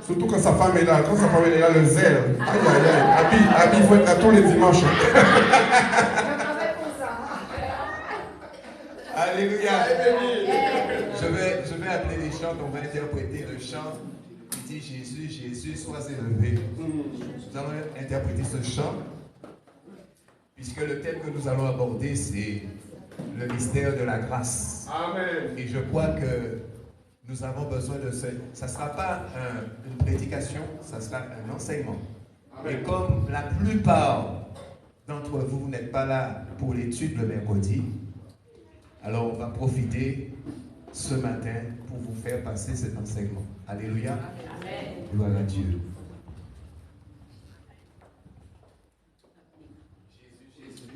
Surtout quand sa femme est là. Quand sa femme est là, le zèle. Aïe, aïe, aïe. Abi, il faut être là tous les dimanches. Alléluia. Je vais appeler les chants qu'on va interpréter. Le chant qui dit Jésus, Jésus, sois élevé. Nous allons interpréter ce chant, puisque le thème que nous allons aborder, c'est le mystère de la grâce. Amen. Et je crois que nous avons besoin de ce... Ça ne sera pas une prédication, ça sera un enseignement. Amen. Et comme la plupart d'entre vous n'êtes pas là pour l'étude le mercredi, alors on va profiter ce matin pour vous faire passer cet enseignement. Alléluia. Amen. Gloire à Dieu. Jésus.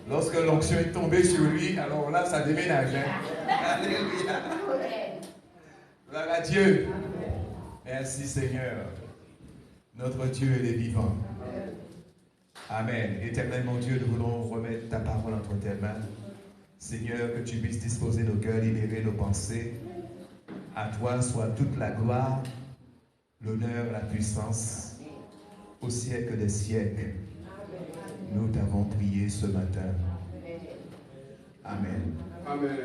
Lorsque l'onction est tombée sur lui, alors là, ça déménage. Hein? Alléluia. Gloire à Dieu. Merci Seigneur. Notre Dieu, il est vivant. Amen. Éternel mon Dieu, nous voulons remettre ta parole entre tes mains. Seigneur, que tu puisses disposer nos cœurs, libérer nos pensées. À toi soit toute la gloire, l'honneur, la puissance, au siècle des siècles. Nous t'avons prié ce matin. Amen. Amen.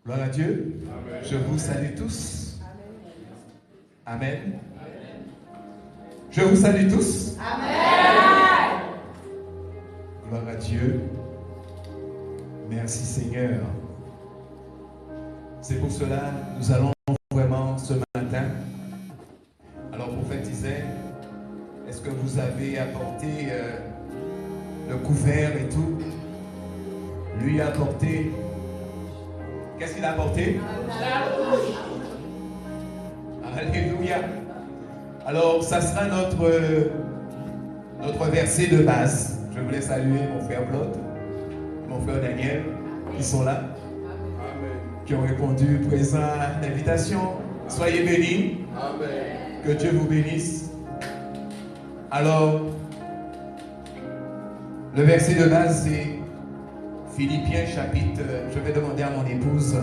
Gloire à Dieu. Amen. Je vous salue tous. Amen. Je vous salue tous. Amen. Gloire à Dieu. Merci Seigneur. C'est pour cela que nous allons vraiment ce matin. Alors prophète disait, est-ce que vous avez apporté le couvert et tout? Lui a apporté. Qu'est-ce qu'il a apporté? Alléluia. Alors ça sera notre verset de base. Je voulais saluer mon frère Claude, mon frère Daniel, qui sont là, qui ont répondu présent à l'invitation. Soyez bénis. Amen. Que Dieu vous bénisse. Alors, le verset de base, c'est Philippiens chapitre... Je vais demander à mon épouse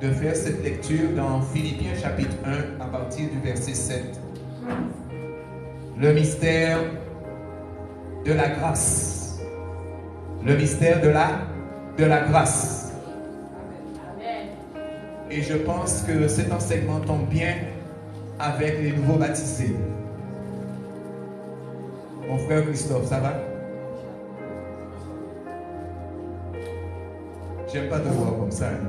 de faire cette lecture dans Philippiens chapitre 1 à partir du verset 7. Le mystère de la grâce. Le mystère de la grâce. Et je pense que cet enseignement tombe bien avec les nouveaux baptisés. Mon frère Christophe, ça va? J'aime pas te voir comme ça. Hein?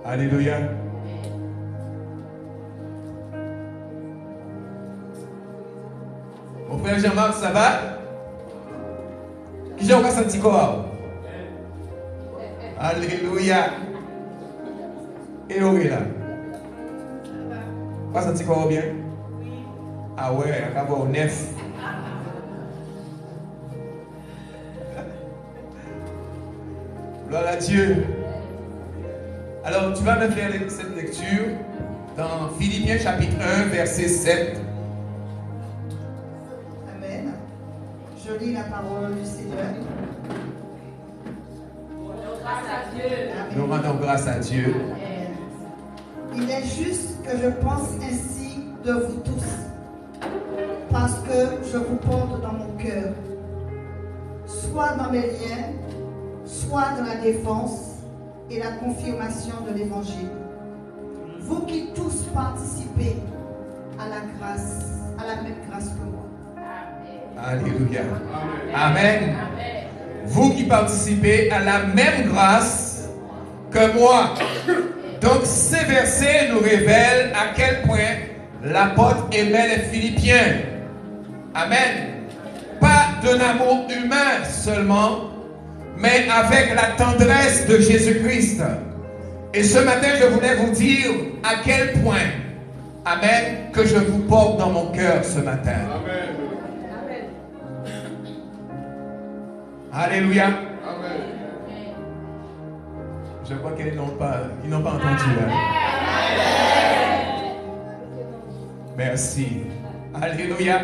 Alléluia. Mon frère Jean-Marc, ça va? Qui j'ai encore senti quoi? Alléluia. Et où est là? Pas senti quoi bien? Ah ouais, on va voir au neuf. Gloire à Dieu. Alors, tu vas me faire cette lecture dans Philippiens chapitre 1, verset 7. Amen. Je lis la parole du Seigneur. Nous rendons grâce à Dieu. Il est juste que je pense ainsi de vous tous, parce que je vous porte dans mon cœur, soit dans mes liens, soit dans la défense et la confirmation de l'évangile. Vous qui tous participez à la grâce, à la même grâce que moi. Alléluia. Amen. Vous qui participez à la même grâce que moi. Donc ces versets nous révèlent à quel point l'apôtre aimait les Philippiens. Amen. Pas d'un amour humain seulement, mais avec la tendresse de Jésus-Christ. Et ce matin, je voulais vous dire à quel point, amen, que je vous porte dans mon cœur ce matin. Amen. Alléluia. Amen. Je crois qu'ils n'ont pas entendu. Hein? Merci. Alléluia.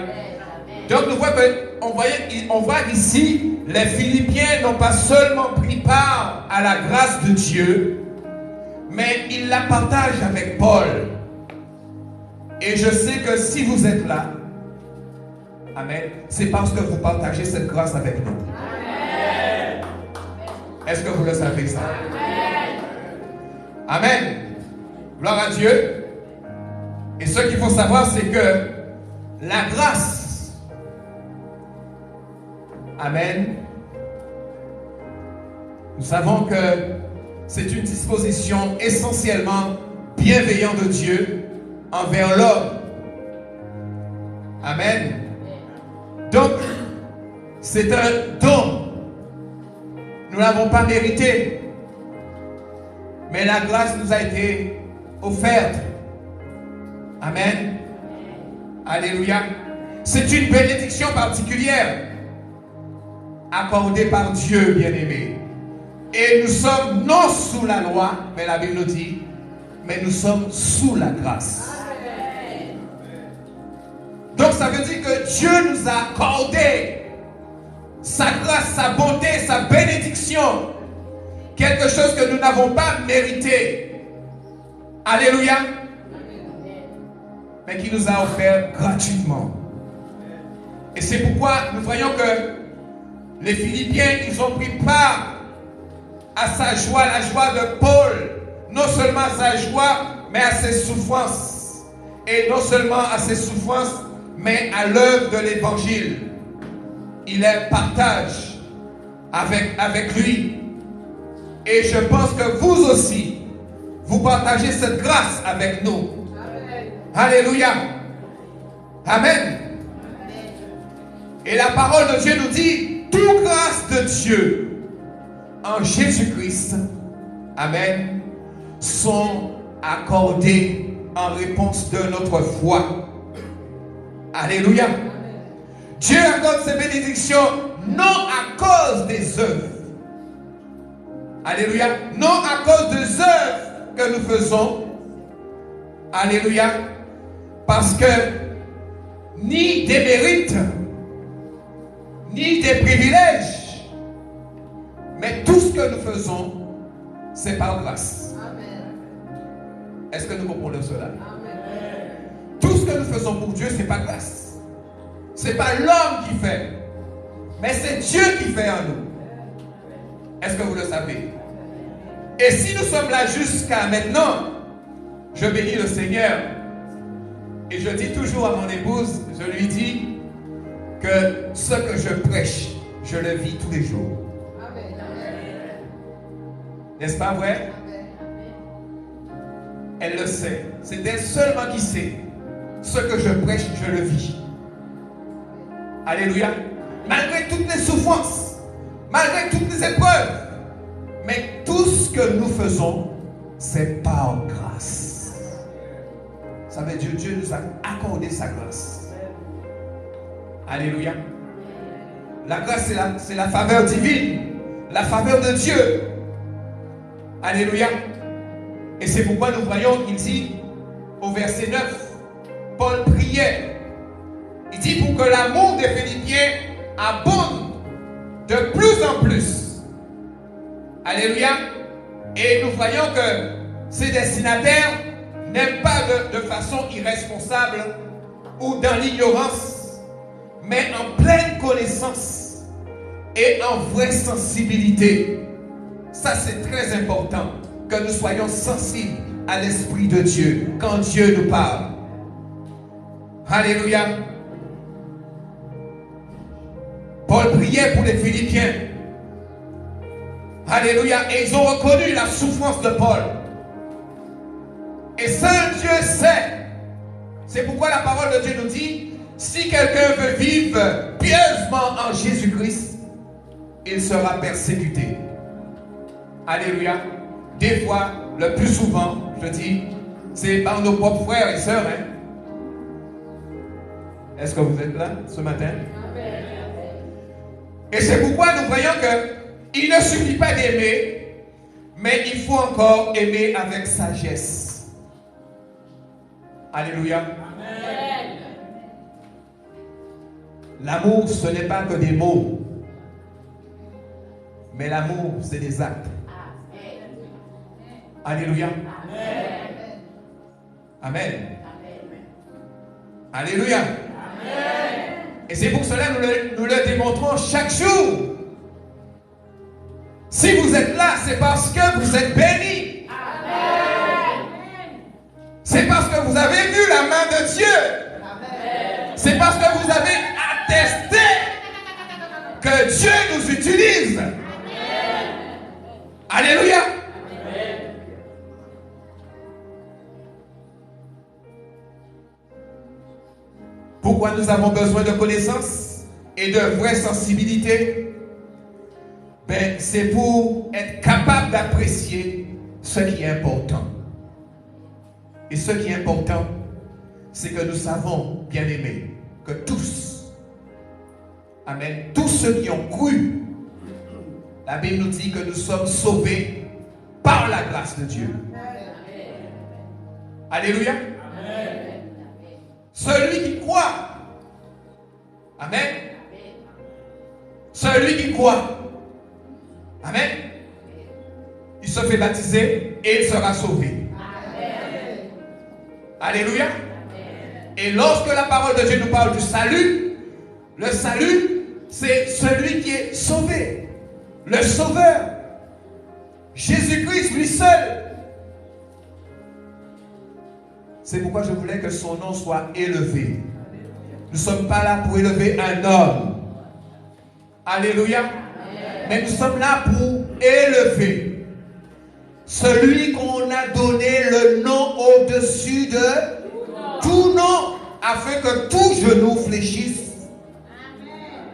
Donc nous voyons on voit ici, les Philippiens n'ont pas seulement pris part à la grâce de Dieu, mais ils la partagent avec Paul. Et je sais que si vous êtes là, amen, c'est parce que vous partagez cette grâce avec nous. Amen. Est-ce que vous le savez ça? Amen. Amen. Gloire à Dieu. Et ce qu'il faut savoir, c'est que la grâce, amen, nous savons que c'est une disposition essentiellement bienveillante de Dieu envers l'homme. Amen. Donc, c'est un don. Nous ne l'avons pas mérité. Mais la grâce nous a été offerte. Amen. Alléluia. C'est une bénédiction particulière accordée par Dieu, bien-aimé. Et nous sommes non sous la loi, mais la Bible nous dit, mais nous sommes sous la grâce. Amen. Donc ça veut dire que Dieu nous a accordé sa grâce, sa bonté, sa bénédiction. Quelque chose que nous n'avons pas mérité. Alléluia. Mais qui nous a offert gratuitement. Et c'est pourquoi nous voyons que les Philippiens, ils ont pris part à sa joie, la joie de Paul. Non seulement à sa joie, mais à ses souffrances. Et non seulement à ses souffrances, mais à l'œuvre de l'évangile. Il est partage avec lui. Et je pense que vous aussi, vous partagez cette grâce avec nous. Amen. Alléluia. Amen. Et la parole de Dieu nous dit, toute grâce de Dieu en Jésus-Christ, amen, sont accordées en réponse de notre foi. Alléluia. Dieu accorde ses bénédictions non à cause des œuvres. Alléluia. Non à cause des œuvres que nous faisons. Alléluia. Parce que ni des mérites, ni des privilèges, mais tout ce que nous faisons, c'est par grâce. Amen. Est-ce que nous comprenons cela? Amen. Tout ce que nous faisons pour Dieu, c'est par grâce. Ce n'est pas l'homme qui fait, mais c'est Dieu qui fait en nous. Est-ce que vous le savez? Et si nous sommes là jusqu'à maintenant, je bénis le Seigneur. Et je dis toujours à mon épouse, je lui dis que ce que je prêche, je le vis tous les jours. Amen. N'est-ce pas vrai? Amen. Elle le sait. C'est elle seulement qui sait. Ce que je prêche, je le vis. Alléluia. Malgré toutes les souffrances, malgré toutes les épreuves, mais tout ce que nous faisons, c'est par grâce. Ça veut dire que Dieu nous a accordé sa grâce. Alléluia. La grâce, c'est la faveur divine, la faveur de Dieu. Alléluia. Et c'est pourquoi nous voyons qu'il dit au verset 9, Paul priait. Il dit pour que l'amour des Philippiens abonde de plus en plus. Alléluia. Et nous voyons que ces destinataires n'aiment pas de façon irresponsable ou dans l'ignorance, mais en pleine connaissance et en vraie sensibilité. Ça, c'est très important que nous soyons sensibles à l'Esprit de Dieu quand Dieu nous parle. Alléluia. Paul priait pour les Philippiens. Alléluia. Et ils ont reconnu la souffrance de Paul. Et seul Dieu sait. C'est pourquoi la parole de Dieu nous dit, si quelqu'un veut vivre pieusement en Jésus-Christ, il sera persécuté. Alléluia. Des fois, le plus souvent, je dis, c'est par nos propres frères et sœurs. Hein? Est-ce que vous êtes là ce matin? Amen. Et c'est pourquoi nous voyons qu'il ne suffit pas d'aimer, mais il faut encore aimer avec sagesse. Alléluia. Amen. L'amour, ce n'est pas que des mots, mais l'amour, c'est des actes. Alléluia. Amen. Amen. Alléluia. Amen. Et c'est pour cela que nous le démontrons chaque jour. Si vous êtes là, c'est parce que vous êtes bénis. Amen. C'est parce que vous avez vu la main de Dieu. Amen. C'est parce que vous avez attesté que Dieu nous utilise. Amen. Alléluia. Amen. Pourquoi nous avons besoin de connaissances et de vraie sensibilité? Ben, c'est pour être capable d'apprécier ce qui est important. Et ce qui est important, c'est que nous savons, bien aimés, que tous, amen, tous ceux qui ont cru, la Bible nous dit que nous sommes sauvés par la grâce de Dieu. Alléluia. Amen. Celui qui croit, amen, celui qui croit, amen, il se fait baptiser et il sera sauvé. Amen. Alléluia. Amen. Et lorsque la parole de Dieu nous parle du salut, le salut, c'est celui qui est sauvé. Le sauveur. Jésus-Christ, lui seul. C'est pourquoi je voulais que son nom soit élevé. Nous ne sommes pas là pour élever un homme. Alléluia. Mais nous sommes là pour élever celui qu'on a donné le nom au-dessus de tout nom, afin que tout genou fléchisse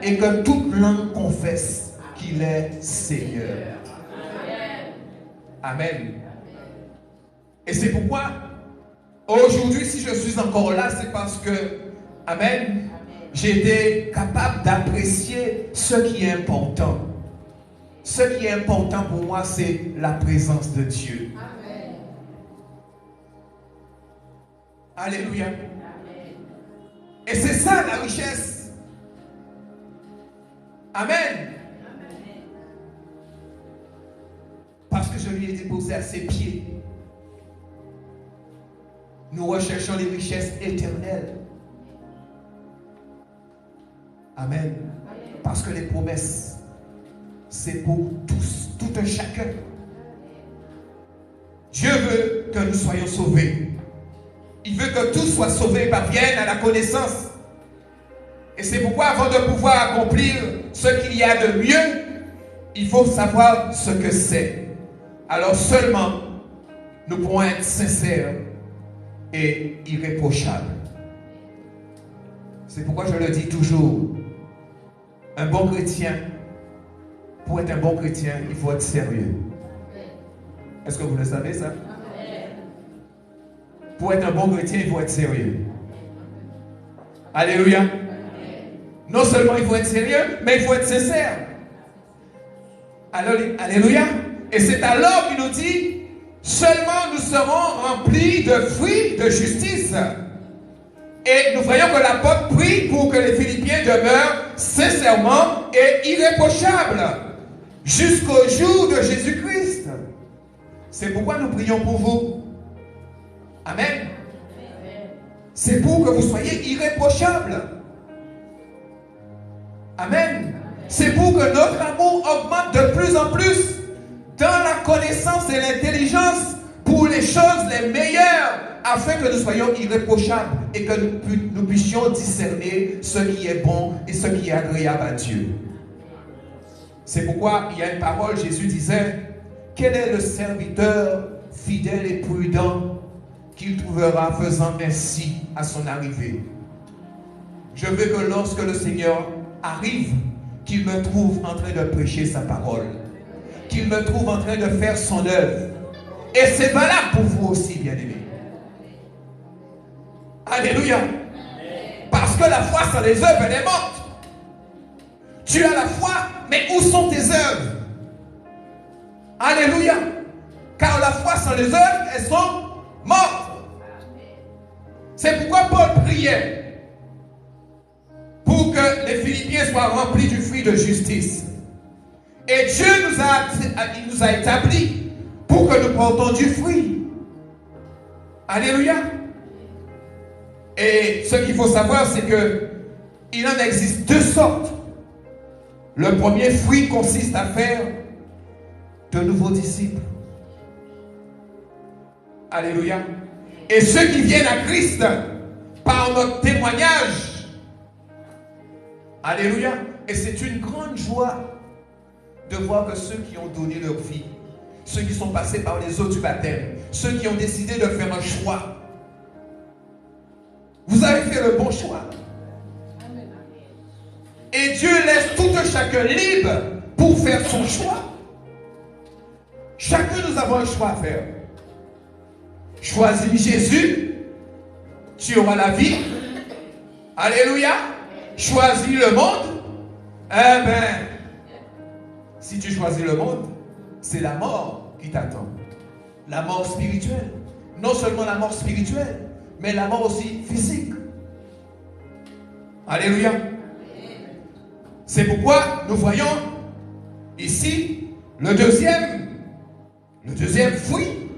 et que toute langue confesse qu'il est Seigneur. Amen. Et c'est pourquoi aujourd'hui, si je suis encore là, c'est parce que, amen, j'ai été capable d'apprécier ce qui est important. Ce qui est important pour moi, c'est la présence de Dieu. Amen. Alléluia. Amen. Et c'est ça la richesse. Amen. Amen. Parce que je lui ai déposé à ses pieds. Nous recherchons les richesses éternelles. Amen. Parce que les promesses, c'est pour tous, tout un chacun. Dieu veut que nous soyons sauvés. Il veut que tous soient sauvés et parviennent à la connaissance. Et c'est pourquoi avant de pouvoir accomplir ce qu'il y a de mieux, il faut savoir ce que c'est. Alors seulement, nous pourrons être sincères et irréprochables. C'est pourquoi je le dis toujours, un bon chrétien, pour être un bon chrétien, il faut être sérieux. Est-ce que vous le savez ça? Pour être un bon chrétien, il faut être sérieux. Alléluia. Non seulement il faut être sérieux, mais il faut être sincère. Alléluia. Et c'est alors qu'il nous dit, seulement nous serons remplis de fruits de justice. Et nous voyons que l'apôtre prie pour que les Philippiens demeurent sincèrement et irréprochables jusqu'au jour de Jésus-Christ. C'est pourquoi nous prions pour vous. Amen. C'est pour que vous soyez irréprochables. Amen. C'est pour que notre amour augmente de plus en plus dans la connaissance et l'intelligence pour les choses les meilleures, afin que nous soyons irréprochables et que nous puissions discerner ce qui est bon et ce qui est agréable à Dieu. C'est pourquoi il y a une parole, Jésus disait, quel est le serviteur fidèle et prudent qu'il trouvera faisant ainsi à son arrivée? Je veux que lorsque le Seigneur arrive, qu'il me trouve en train de prêcher sa parole, qu'il me trouve en train de faire son œuvre. Et c'est valable pour vous aussi, bien-aimés. Alléluia. Parce que la foi sans les œuvres, elle est morte. Tu as la foi, mais où sont tes œuvres? Alléluia. Car la foi sans les œuvres, elles sont mortes. C'est pourquoi Paul priait pour que les Philippiens soient remplis du fruit de justice. Et Dieu nous a établis pour que nous portons du fruit. Alléluia. Et ce qu'il faut savoir, c'est que il en existe deux sortes. Le premier fruit consiste à faire de nouveaux disciples. Alléluia. Et ceux qui viennent à Christ par notre témoignage. Alléluia. Et c'est une grande joie de voir que ceux qui ont donné leur vie, ceux qui sont passés par les eaux du baptême, ceux qui ont décidé de faire un choix, vous avez fait le bon choix. Et Dieu laisse tout un chacun libre pour faire son choix. Chacun nous avons un choix à faire. Choisis Jésus, tu auras la vie. Alléluia. Choisis le monde. Eh bien, si tu choisis le monde, c'est la mort qui t'attend. La mort spirituelle. Non seulement la mort spirituelle, mais la mort aussi physique. Alléluia. C'est pourquoi nous voyons ici le deuxième fruit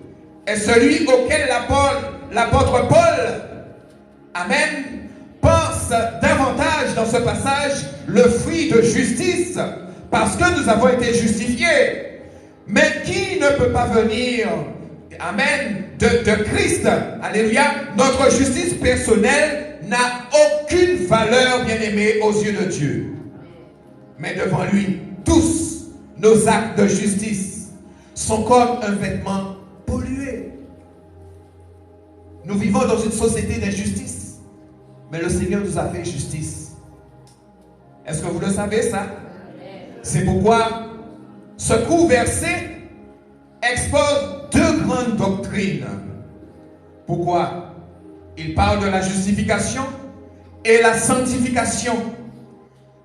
est celui auquel l'apôtre Paul, amen, pense davantage dans ce passage, le fruit de justice, parce que nous avons été justifiés. Mais qui ne peut pas venir, amen, de Christ, alléluia, notre justice personnelle n'a aucune valeur, bien-aimée, aux yeux de Dieu. Mais devant lui, tous nos actes de justice sont comme un vêtement pollué. Nous vivons dans une société d'injustice, mais le Seigneur nous a fait justice. Est-ce que vous le savez ça? C'est pourquoi ce court verset expose deux grandes doctrines. Pourquoi? Il parle de la justification et la sanctification.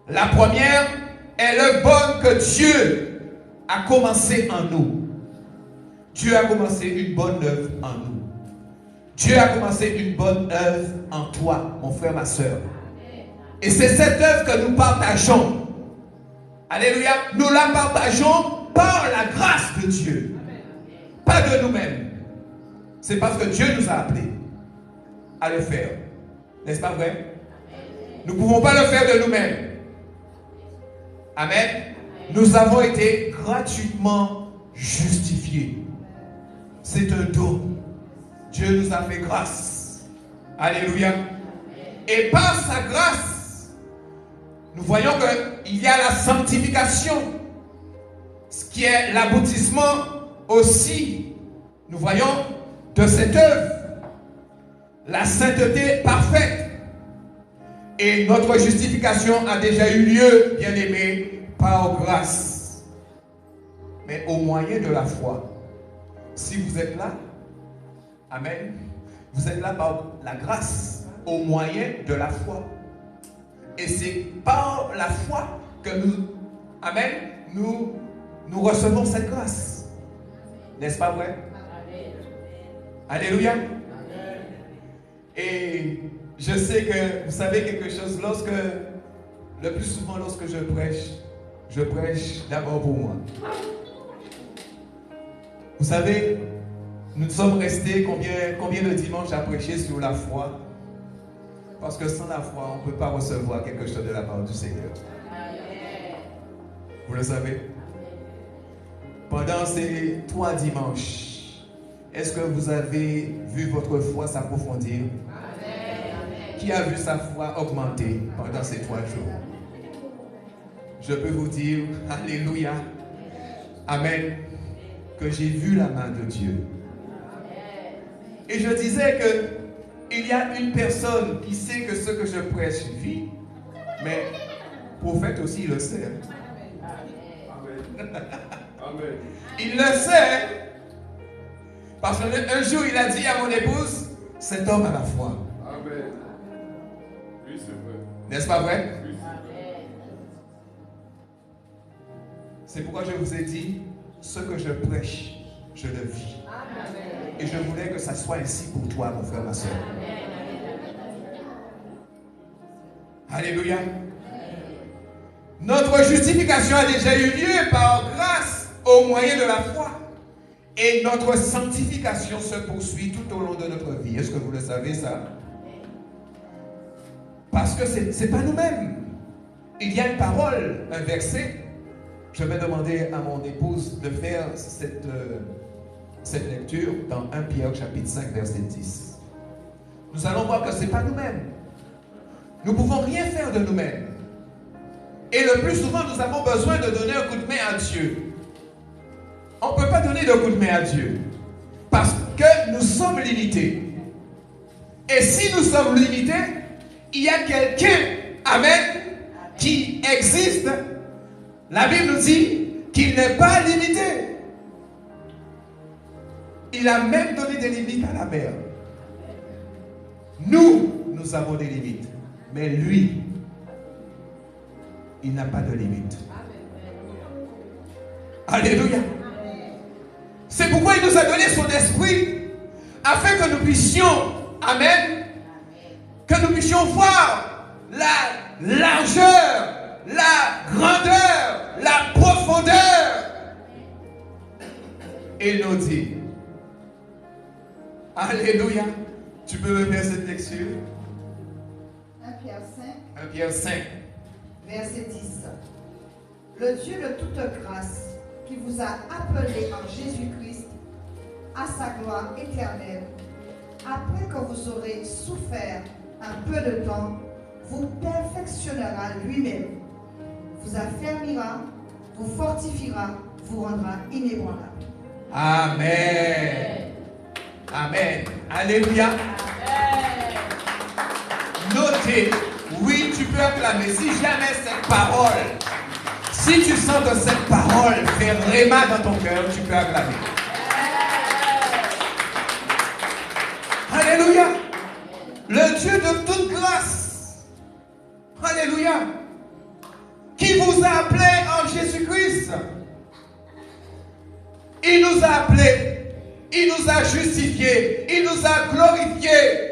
La première est l'œuvre bonne que Dieu a commencé en nous. Dieu a commencé une bonne œuvre en nous. Dieu a commencé une bonne œuvre en toi, mon frère, ma soeur. Et c'est cette œuvre que nous partageons. Alléluia. Nous la partageons par la grâce de Dieu. Pas de nous-mêmes. C'est parce que Dieu nous a appelés à le faire. N'est-ce pas vrai? Nous ne pouvons pas le faire de nous-mêmes. Amen. Nous avons été gratuitement justifiés. C'est un don. Dieu nous a fait grâce. Alléluia. Et par sa grâce, nous voyons qu'il y a la sanctification, ce qui est l'aboutissement aussi, nous voyons, de cette œuvre. La sainteté parfaite. Et notre justification a déjà eu lieu, bien-aimé, par grâce. Mais au moyen de la foi. Si vous êtes là, amen, vous êtes là par la grâce, au moyen de la foi. Et c'est par la foi que nous, amen, nous recevons cette grâce. N'est-ce pas vrai? Alléluia. Et je sais que vous savez quelque chose, le plus souvent lorsque je prêche d'abord pour moi. Vous savez, nous sommes restés combien de dimanches à prêcher sur la foi? Parce que sans la foi, on ne peut pas recevoir quelque chose de la part du Seigneur. Vous le savez? Pendant ces 3 dimanches, est-ce que vous avez vu votre foi s'approfondir? Qui a vu sa foi augmenter pendant ces 3 jours? Je peux vous dire, alléluia, amen, que j'ai vu la main de Dieu. Et je disais que il y a une personne qui sait que ce que je prêche vit, mais le prophète aussi le sait. Amen. Il le sait. Parce qu'un jour il a dit à mon épouse, cet homme a la foi. Amen. Oui, c'est vrai. N'est-ce pas vrai? Oui. C'est pourquoi je vous ai dit, ce que je prêche, je le vis. Amen. Et je voulais que ça soit ainsi pour toi, mon frère, ma soeur. Alléluia. Notre justification a déjà eu lieu par grâce au moyen de la foi. Et notre sanctification se poursuit tout au long de notre vie. Est-ce que vous le savez ça? Parce que ce n'est pas nous-mêmes. Il y a une parole, un verset. Je vais demander à mon épouse de faire cette lecture dans 1 Pierre chapitre 5 verset 10. Nous allons voir que ce n'est pas nous-mêmes. Nous ne pouvons rien faire de nous-mêmes. Et le plus souvent, nous avons besoin de donner un coup de main à Dieu. On ne peut pas donner de coup de main à Dieu. Parce que nous sommes limités. Et si nous sommes limités, il y a quelqu'un, amen, qui existe. La Bible nous dit qu'il n'est pas limité. Il a même donné des limites à la mer. Nous avons des limites. Mais lui, il n'a pas de limite. Alléluia. C'est pourquoi il nous a donné son esprit, afin que nous puissions, amen, que nous puissions voir la largeur, la grandeur, la profondeur. Et il nous dit, alléluia. Tu peux me faire cette lecture? 1 Pierre 5. 1 Pierre 5. Verset 10. Le Dieu de toute grâce, qui vous a appelé en Jésus-Christ à sa gloire éternelle, après que vous aurez souffert un peu de temps, vous perfectionnera lui-même, vous affermira, vous fortifiera, vous rendra inébranlable. Amen. Amen. Alléluia. Notez, oui, tu peux acclamer. Si jamais cette parole, si tu sens que cette parole fait réma dans ton cœur, tu peux acclamer. Alléluia. Le Dieu de toute grâce. Alléluia. Qui vous a appelé en Jésus-Christ. Il nous a appelés. Il nous a justifiés. Il nous a glorifiés.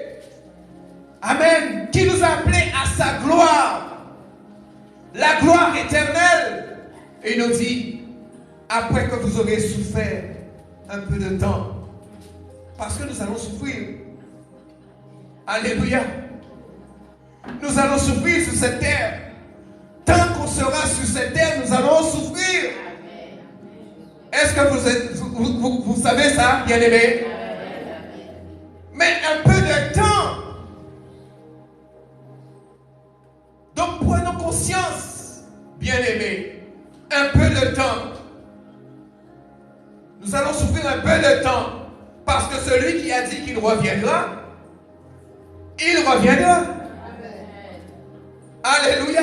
Amen. Qui nous a appelés à sa gloire. La gloire éternelle. Et il nous dit, après que vous aurez souffert un peu de temps, parce que nous allons souffrir. Alléluia. Nous allons souffrir sur cette terre. Tant qu'on sera sur cette terre, nous allons souffrir. Est-ce que vous savez ça, bien-aimés? Mais un peu de temps. Donc prenons conscience, bien-aimés. Un peu de temps. Nous allons souffrir un peu de temps. Parce que celui qui a dit qu'il reviendra, il reviendra. Alléluia.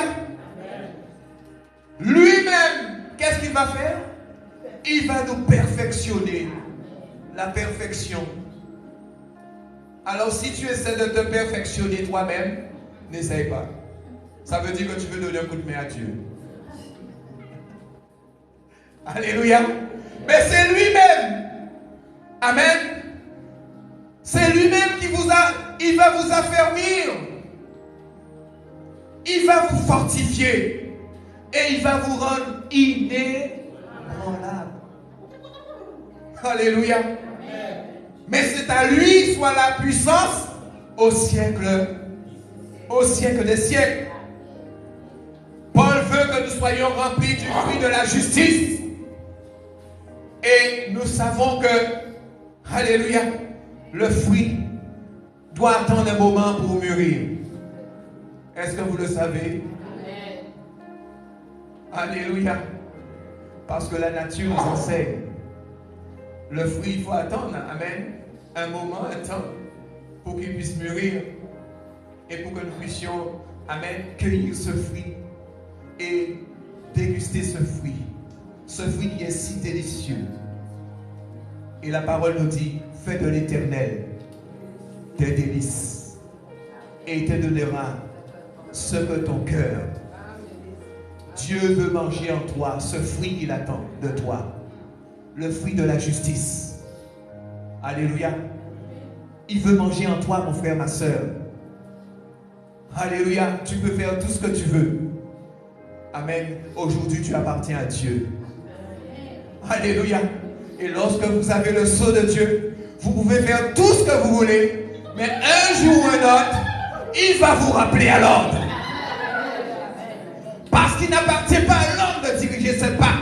Lui-même, qu'est-ce qu'il va faire? Il va nous perfectionner. La perfection. Alors si tu essaies de te perfectionner toi-même, n'essaye pas. Ça veut dire que tu veux donner un coup de main à Dieu. Alléluia. Mais c'est lui-même. Amen. C'est lui-même qui il va vous affermir. Il va vous fortifier. Et il va vous rendre inébranlable. Alléluia. Mais c'est à lui soit la puissance au siècle des siècles. Paul veut que nous soyons remplis du fruit de la justice. Et nous savons que, alléluia, le fruit doit attendre un moment pour mûrir. Est-ce que vous le savez? Alléluia. Parce que la nature nous enseigne. Le fruit, il faut attendre, amen, un moment, un temps, pour qu'il puisse mûrir. Et pour que nous puissions, amen, cueillir ce fruit et déguster ce fruit. Ce fruit qui est si délicieux. Et la parole nous dit, fais de l'Éternel tes délices. Et il te donnera ce que ton cœur. Dieu veut manger en toi ce fruit qu'il attend de toi. Le fruit de la justice. Alléluia. Il veut manger en toi, mon frère, ma soeur. Alléluia. Tu peux faire tout ce que tu veux. Amen. Aujourd'hui, tu appartiens à Dieu. Alléluia. Et lorsque vous avez le sceau de Dieu, vous pouvez faire tout ce que vous voulez. Mais un jour ou un autre, il va vous rappeler à l'ordre. Parce qu'il n'appartient pas à l'homme de diriger ses pas.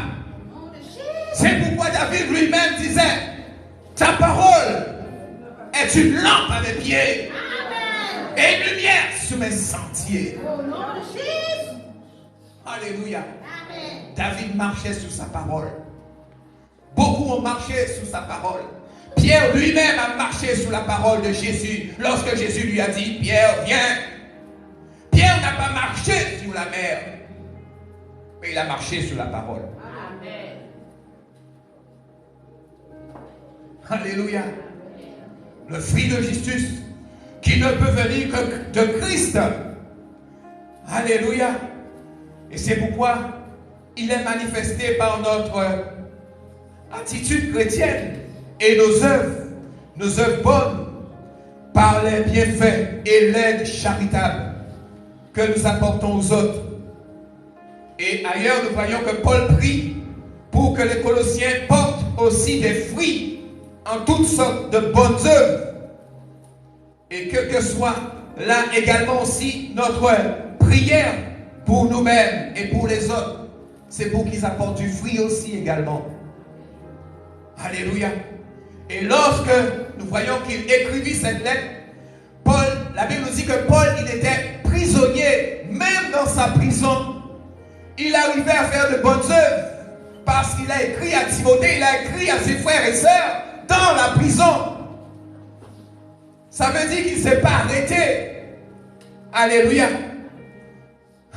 C'est pourquoi David lui-même disait, ta parole est une lampe à mes pieds et une lumière sur mes sentiers. Alléluia. David marchait sur sa parole. Beaucoup ont marché sur sa parole. Pierre lui-même a marché sur la parole de Jésus. Lorsque Jésus lui a dit, Pierre, viens. Pierre n'a pas marché sur la mer, mais il a marché sur la parole. Amen. Alléluia. Le fruit de Christus qui ne peut venir que de Christ. Alléluia. Et c'est pourquoi il est manifesté par notre attitude chrétienne et nos œuvres bonnes, par les bienfaits et l'aide charitable que nous apportons aux autres. Et ailleurs, nous voyons que Paul prie pour que les Colossiens portent aussi des fruits en toutes sortes de bonnes œuvres. Et que soit là également aussi notre prière pour nous-mêmes et pour les autres. C'est pour qu'ils apportent du fruit aussi également. Alléluia. Et lorsque nous voyons qu'il écrivit cette lettre, Paul, la Bible nous dit que Paul, il était prisonnier, même dans sa prison. Il arrivait à faire de bonnes œuvres parce qu'il a écrit à Timothée, il a écrit à ses frères et sœurs dans la prison. Ça veut dire qu'il ne s'est pas arrêté. Alléluia.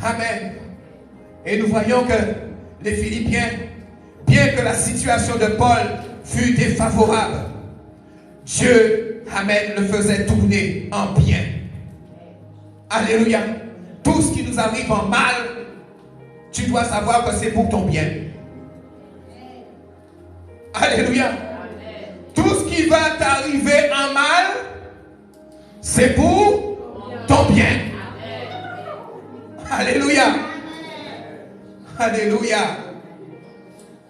Amen. Et nous voyons que les Philippiens, bien que la situation de Paul fût défavorable, Dieu, amen, le faisait tourner en bien. Alléluia. Tout ce qui nous arrive en mal, tu dois savoir que c'est pour ton bien. Alléluia. Tout ce qui va t'arriver en mal, c'est pour ton bien. Alléluia. Alléluia.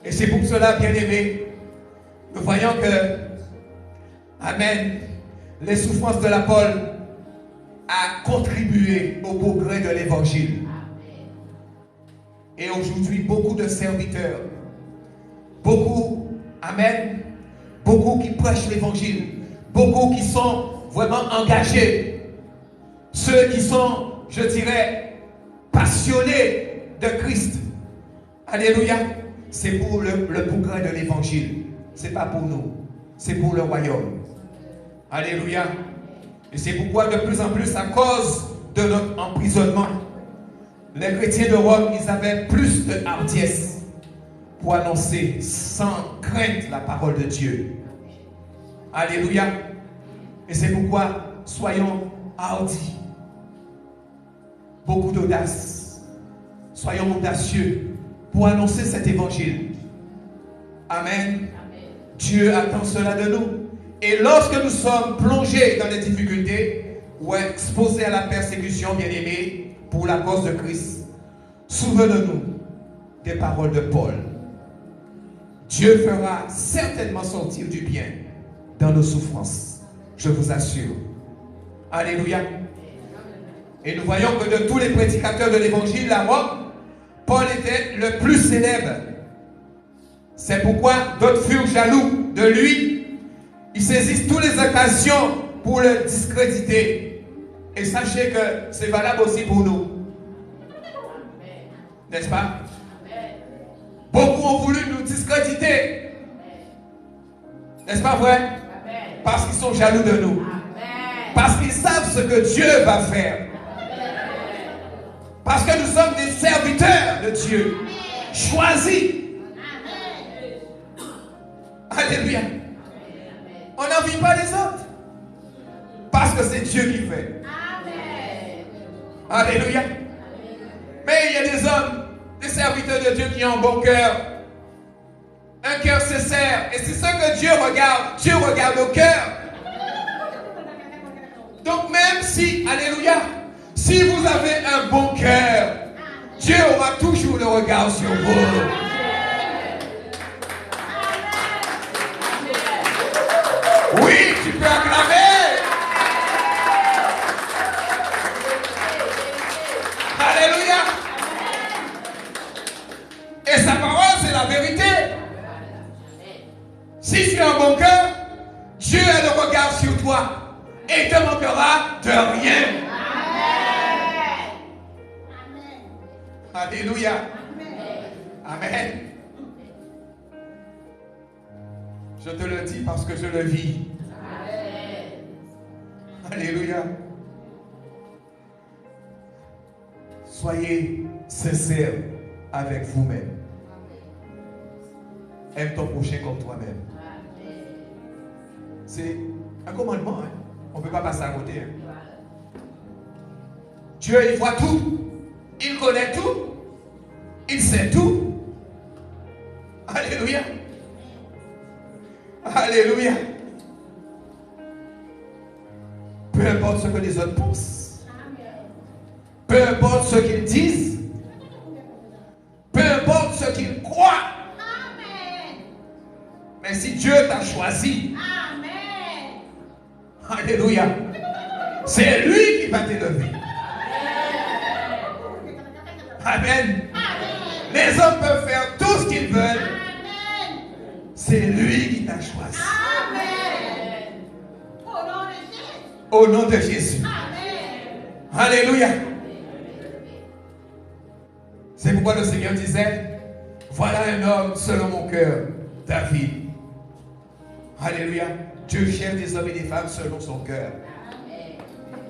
Et c'est pour cela, bien-aimés, nous voyons que, amen, les souffrances de l'apôtre a contribué au progrès de l'évangile. Et aujourd'hui, beaucoup de serviteurs, beaucoup, amen, beaucoup qui prêchent l'évangile, beaucoup qui sont vraiment engagés, ceux qui sont, je dirais, passionnés de Christ. Alléluia. C'est pour le progrès de l'évangile. Ce n'est pas pour nous. C'est pour le royaume. Alléluia. Et c'est pourquoi de plus en plus, à cause de notre emprisonnement, les chrétiens de Rome, ils avaient plus de hardiesse pour annoncer sans crainte la parole de Dieu. Alléluia. Et c'est pourquoi soyons hardis. Beaucoup d'audace. Soyons audacieux pour annoncer cet évangile. Amen. Dieu attend cela de nous. Et lorsque nous sommes plongés dans les difficultés ou exposés à la persécution, bien-aimés, pour la cause de Christ, souvenons-nous des paroles de Paul. Dieu fera certainement sortir du bien dans nos souffrances. Je vous assure. Alléluia. Et nous voyons que de tous les prédicateurs de l'évangile à Rome, Paul était le plus célèbre. C'est pourquoi d'autres furent jaloux de lui. Ils saisissent toutes les occasions pour le discréditer. Et sachez que c'est valable aussi pour nous. N'est-ce pas? Beaucoup ont voulu nous discréditer. N'est-ce pas vrai? Parce qu'ils sont jaloux de nous. Parce qu'ils savent ce que Dieu va faire. Parce que nous sommes des serviteurs de Dieu, choisis. Alléluia. On n'envie pas les autres. Parce que c'est Dieu qui fait. Alléluia. Mais il y a des hommes, des serviteurs de Dieu qui ont un bon cœur. Un cœur sincère. Et c'est ce que Dieu regarde. Dieu regarde au cœur. Donc même si, alléluia, si vous avez un bon cœur, Dieu aura toujours le regard sur vous. Oui, tu peux acclamer. de rien. Amen. Alléluia. Amen. Je te le dis parce que je le vis. Alléluia. Soyez sincères avec vous-même. Aime ton prochain comme toi-même. C'est un commandement. Hein? On ne peut pas passer à côté. Hein? Dieu, il voit tout. Il connaît tout. Il sait tout. Alléluia. Alléluia. Peu importe ce que les autres pensent. Peu importe ce qu'ils disent. Peu importe ce qu'ils croient. Mais si Dieu t'a choisi. Alléluia. C'est lui qui va t'élever. Amen. Les hommes peuvent faire tout ce qu'ils veulent. C'est lui qui t'a choisi. Amen. Au nom de Jésus. Amen. Alléluia. C'est pourquoi le Seigneur disait, voilà un homme selon mon cœur, David. Alléluia. Dieu cherche des hommes et des femmes selon son cœur.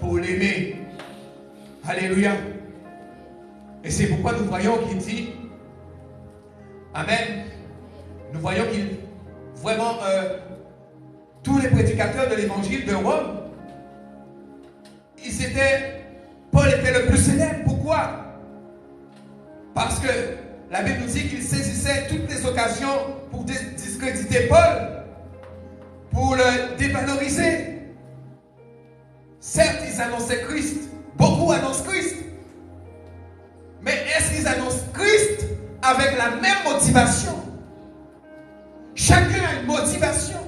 Pour l'aimer. Alléluia. Et c'est pourquoi nous voyons qu'il dit, Amen. Nous voyons qu'il, vraiment, tous les prédicateurs de l'évangile de Rome, Paul était le plus célèbre. Pourquoi? Parce que la Bible nous dit qu'il saisissait toutes les occasions pour discréditer Paul, pour le dévaloriser. Certes, ils annonçaient Christ. Beaucoup annoncent Christ. Mais est-ce qu'ils annoncent Christ avec la même motivation? Chacun a une motivation.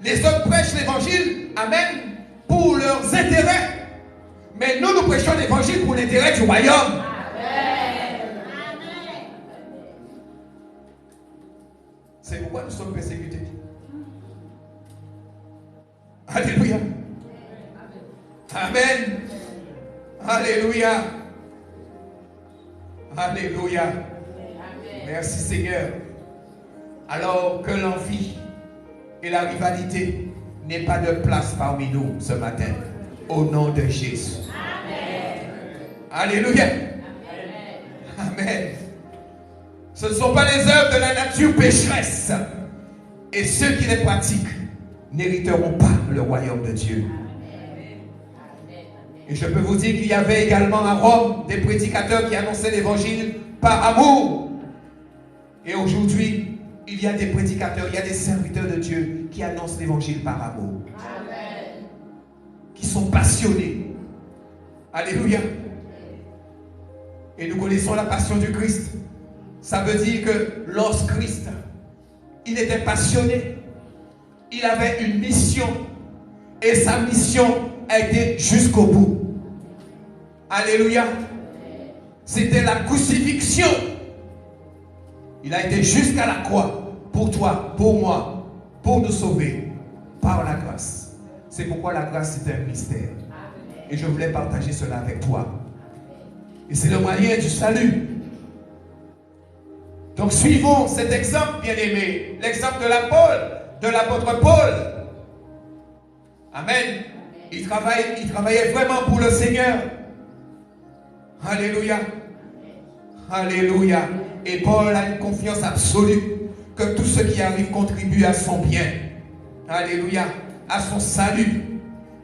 Les autres prêchent l'évangile, amen, pour leurs intérêts. Mais nous, nous prêchons l'évangile pour l'intérêt du royaume. Amen. C'est pourquoi nous sommes persécutés. Alléluia. Amen. Alléluia. Alléluia. Merci Seigneur. Alors que l'envie et la rivalité n'aient pas de place parmi nous ce matin. Au nom de Jésus. Amen. Alléluia. Amen. Amen. Ce ne sont pas les œuvres de la nature pécheresse. Et ceux qui les pratiquent n'hériteront pas le royaume de Dieu. Et je peux vous dire qu'il y avait également à Rome des prédicateurs qui annonçaient l'évangile par amour. Et aujourd'hui, il y a des prédicateurs, il y a des serviteurs de Dieu qui annoncent l'évangile par amour. Amen. Qui sont passionnés. Alléluia. Et nous connaissons la passion du Christ. Ça veut dire que lorsque Christ, il était passionné, il avait une mission. Et sa mission a été jusqu'au bout. Alléluia. C'était la crucifixion. Il a été jusqu'à la croix pour toi, pour moi, pour nous sauver par la grâce. C'est pourquoi la grâce c'est un mystère. Et je voulais partager cela avec toi. Et c'est le moyen du salut. Donc suivons cet exemple, bien-aimé. L'exemple de l'apôtre Paul. Amen. Il travaillait vraiment pour le Seigneur. Alléluia. Alléluia. Et Paul a une confiance absolue que tout ce qui arrive contribue à son bien. Alléluia. À son salut.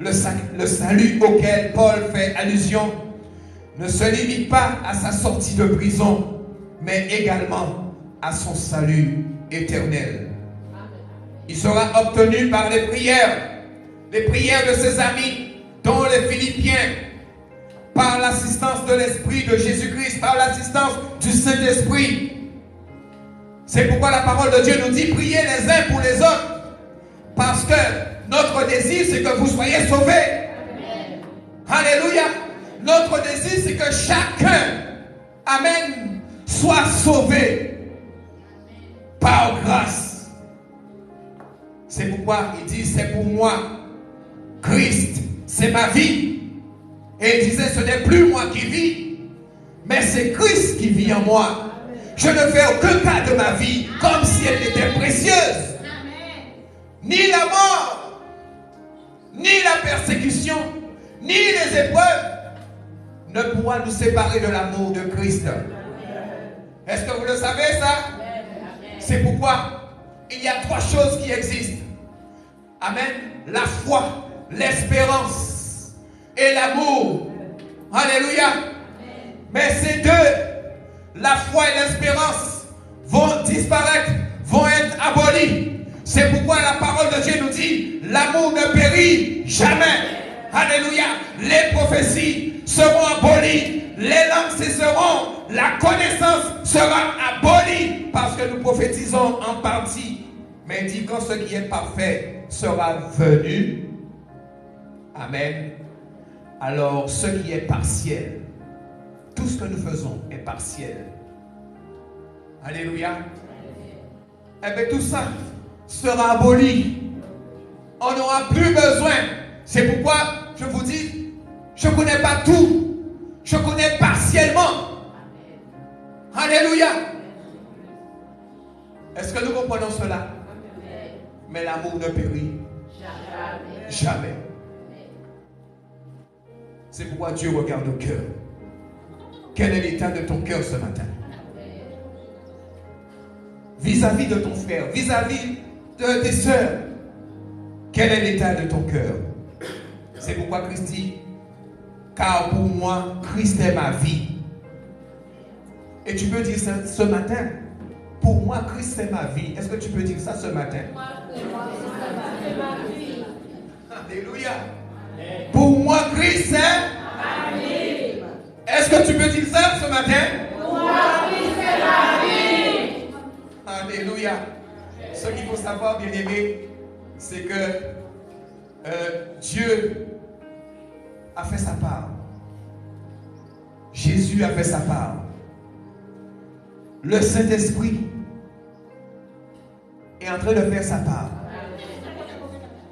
Le salut auquel Paul fait allusion ne se limite pas à sa sortie de prison, mais également à son salut éternel. Il sera obtenu par les prières de ses amis, dont les Philippiens, par l'assistance de l'Esprit de Jésus-Christ, par l'assistance du Saint-Esprit. C'est pourquoi la parole de Dieu nous dit, priez les uns pour les autres, parce que notre désir, c'est que vous soyez sauvés. Amen. Alléluia. Notre désir, c'est que chacun, amen, soit sauvé par grâce. C'est pourquoi il dit, c'est pour moi. Christ, c'est ma vie. Et il disait, ce n'est plus moi qui vis, mais c'est Christ qui vit en moi. Je ne fais aucun cas de ma vie comme si elle était précieuse. Ni la mort, ni la persécution, ni les épreuves ne pourra nous séparer de l'amour de Christ. Est-ce que vous le savez ça? C'est pourquoi il y a trois choses qui existent. Amen. La foi, l'espérance et l'amour. Alléluia. Mais ces deux, la foi et l'espérance, vont disparaître, vont être abolis. C'est pourquoi la parole de Dieu nous dit, l'amour ne périt jamais. Alléluia. Les prophéties seront abolies, les langues cesseront, la connaissance sera abolie parce que nous prophétisons en partie. Mais il dit quand ce qui est parfait sera venu, amen, alors ce qui est partiel, tout ce que nous faisons est partiel. Alléluia. Eh bien tout ça sera aboli. On n'aura plus besoin. C'est pourquoi je vous dis, je ne connais pas tout. Je connais partiellement. Alléluia. Est-ce que nous comprenons cela? Mais l'amour ne périt jamais. C'est pourquoi Dieu regarde au cœur. Quel est l'état de ton cœur ce matin? Vis-à-vis de ton frère, vis-à-vis de tes sœurs. Quel est l'état de ton cœur? C'est pourquoi Christ dit, car pour moi, Christ est ma vie. Et tu peux dire ça ce matin. Pour moi, Christ est ma vie. Est-ce que tu peux dire ça ce matin? Alléluia. Pour moi, Christ est ma vie. Est-ce que tu peux dire ça ce matin? Pour moi, Christ est ma vie. Alléluia. Ce qu'il faut savoir, bien aimé, c'est que Dieu a fait sa part. Jésus a fait sa part. Le Saint-Esprit est en train de faire sa part.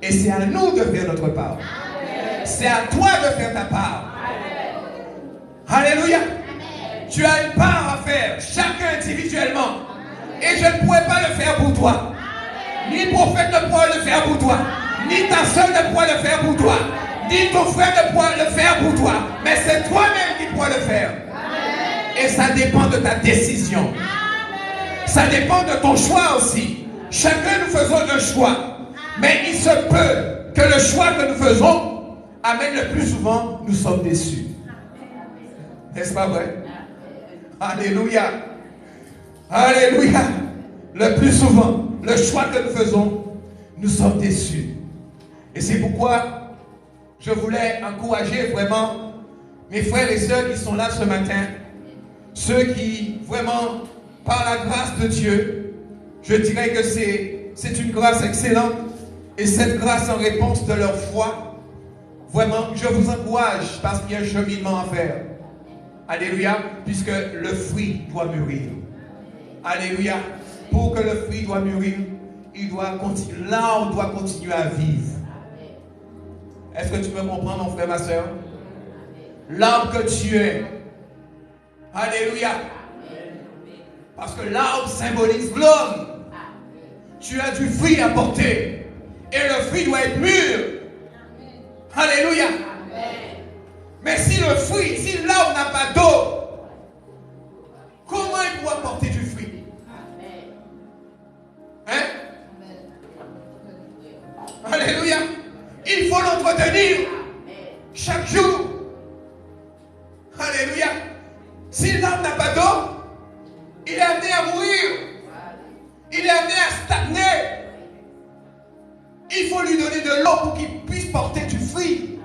Et c'est à nous de faire notre part. C'est à toi de faire ta part. Alléluia. Tu as une part à faire, chacun individuellement. Et je ne pourrais pas le faire pour toi. Ni le prophète ne pourra le faire pour toi. Ni ta soeur ne pourra le faire pour toi. Ni ton frère ne pourra le faire pour toi. Mais c'est toi-même qui pourras le faire. Et ça dépend de ta décision. Ça dépend de ton choix aussi. Chacun nous faisons un choix. Mais il se peut que le choix que nous faisons amène le plus souvent, nous sommes déçus. N'est-ce pas vrai? Alléluia. Alléluia. Le plus souvent, le choix que nous faisons, nous sommes déçus. Et c'est pourquoi je voulais encourager vraiment mes frères et sœurs qui sont là ce matin, ceux qui vraiment, par la grâce de Dieu, je dirais que c'est une grâce excellente. Et cette grâce en réponse de leur foi, vraiment, je vous encourage parce qu'il y a un cheminement à faire. Alléluia, puisque le fruit doit mûrir. Alléluia. Pour que le fruit doit mûrir, il doit continuer, l'arbre doit continuer à vivre. Est-ce que tu peux comprendre, mon frère, ma soeur? L'arbre que tu es. Alléluia. Parce que l'arbre symbolise l'homme. Tu as du fruit à porter. Et le fruit doit être mûr. Alléluia. Mais si le fruit, si l'arbre n'a pas d'eau, comment il pourra porter du fruit? Hein? Alléluia. Il faut l'entretenir chaque jour. Alléluia. Si l'arbre n'a pas d'eau, il est amené à mourir. Il est amené à stagner. Il faut lui donner de l'eau pour qu'il puisse porter du fruit.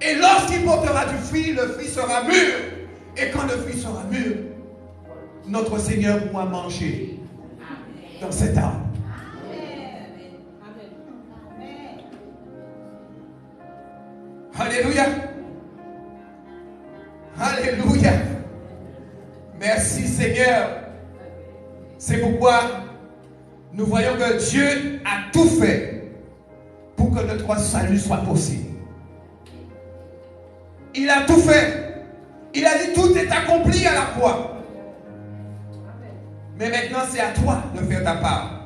Et lorsqu'il portera du fruit, le fruit sera mûr. Et quand le fruit sera mûr, notre Seigneur pourra manger dans cet arbre. Alléluia. Alléluia. Merci Seigneur. C'est pourquoi nous voyons que Dieu a tout fait pour que notre salut soit possible. Il a tout fait. Il a dit tout est accompli à la croix. Mais maintenant c'est à toi de faire ta part.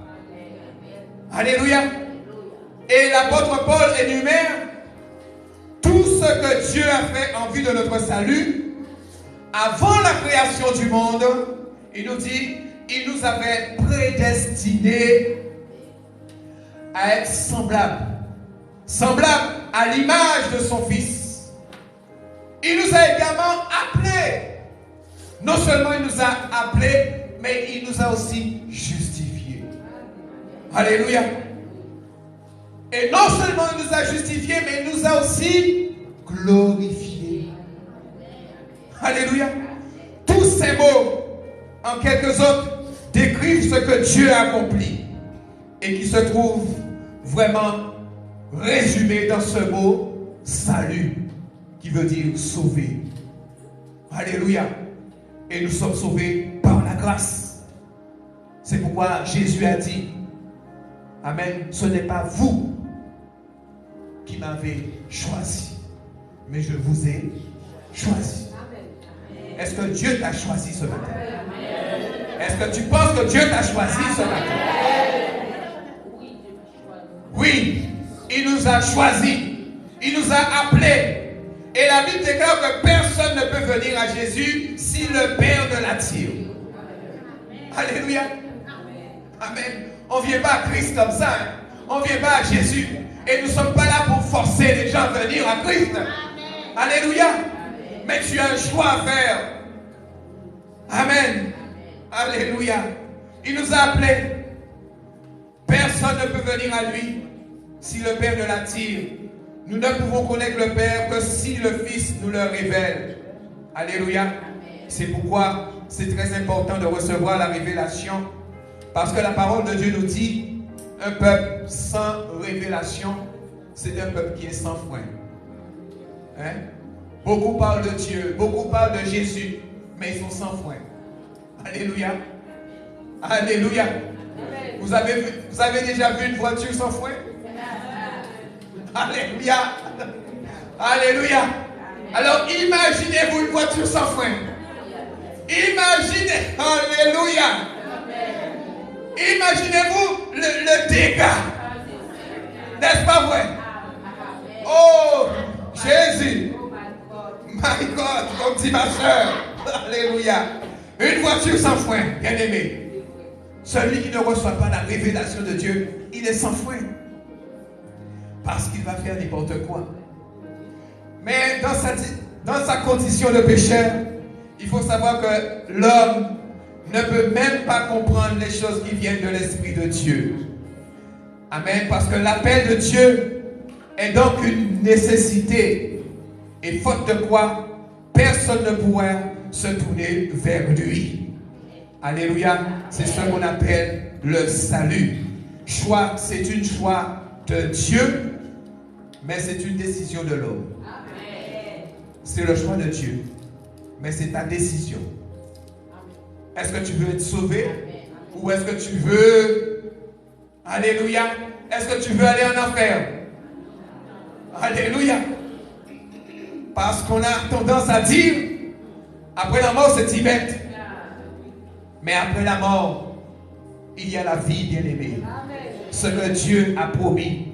Alléluia. Et l'apôtre Paul énumère tout ce que Dieu a fait en vue de notre salut avant la création du monde. Il nous dit, il nous avait prédestinés à être semblables à l'image de son Fils. Il nous a également appelés. Non seulement il nous a appelés, mais il nous a aussi justifiés. Alléluia. Et non seulement il nous a justifiés, mais il nous a aussi glorifiés. Alléluia. Tous ces mots, en quelques autres, décrivent ce que Dieu a accompli et qui se trouve vraiment résumé dans ce mot salut, qui veut dire sauver. Alléluia. Et nous sommes sauvés par la grâce. C'est pourquoi Jésus a dit, amen, ce n'est pas vous qui m'avez choisi, mais je vous ai choisi. Est-ce que Dieu t'a choisi ce matin? Est-ce que tu penses que Dieu t'a choisi ce matin? Oui, il nous a choisis. Il nous a appelés. Et la Bible déclare que personne ne peut venir à Jésus si le Père ne l'attire. Alléluia. Amen. On ne vient pas à Christ comme ça. Hein? On ne vient pas à Jésus. Et nous ne sommes pas là pour forcer les gens à venir à Christ. Alléluia. Mais tu as un choix à faire. Amen. Alléluia. Il nous a appelés. Personne ne peut venir à lui si le Père ne l'attire. Nous ne pouvons connaître le Père que si le Fils nous le révèle. Alléluia. C'est pourquoi c'est très important de recevoir la révélation. Parce que la parole de Dieu nous dit, un peuple sans révélation, c'est un peuple qui est sans frein. Hein? Beaucoup parlent de Dieu, beaucoup parlent de Jésus, mais ils sont sans frein. Alléluia. Alléluia. Vous avez déjà vu une voiture sans frein? Alléluia. Alléluia. Alors imaginez-vous une voiture sans frein. Imaginez. Alléluia. Imaginez-vous le dégât. N'est-ce pas vrai? Oh, Jésus. My God, comme dit ma soeur. Alléluia. Une voiture sans frein, bien aimé. Celui qui ne reçoit pas la révélation de Dieu, il est sans frein. Parce qu'il va faire n'importe quoi. Mais dans sa condition de pécheur, il faut savoir que l'homme ne peut même pas comprendre les choses qui viennent de l'Esprit de Dieu. Amen. Parce que l'appel de Dieu est donc une nécessité. Et faute de quoi, personne ne pourra se tourner vers lui. Alléluia. C'est ce qu'on appelle le salut. Choix, c'est une choix de Dieu, mais c'est une décision de l'homme. C'est le choix de Dieu, mais c'est ta décision. Est-ce que tu veux être sauvé? Ou est-ce que tu veux... Alléluia. Est-ce que tu veux aller en enfer? Alléluia. Parce qu'on a tendance à dire, après la mort, c'est Tibet. Mais après la mort, il y a la vie, bien-aimée. Ce que Dieu a promis.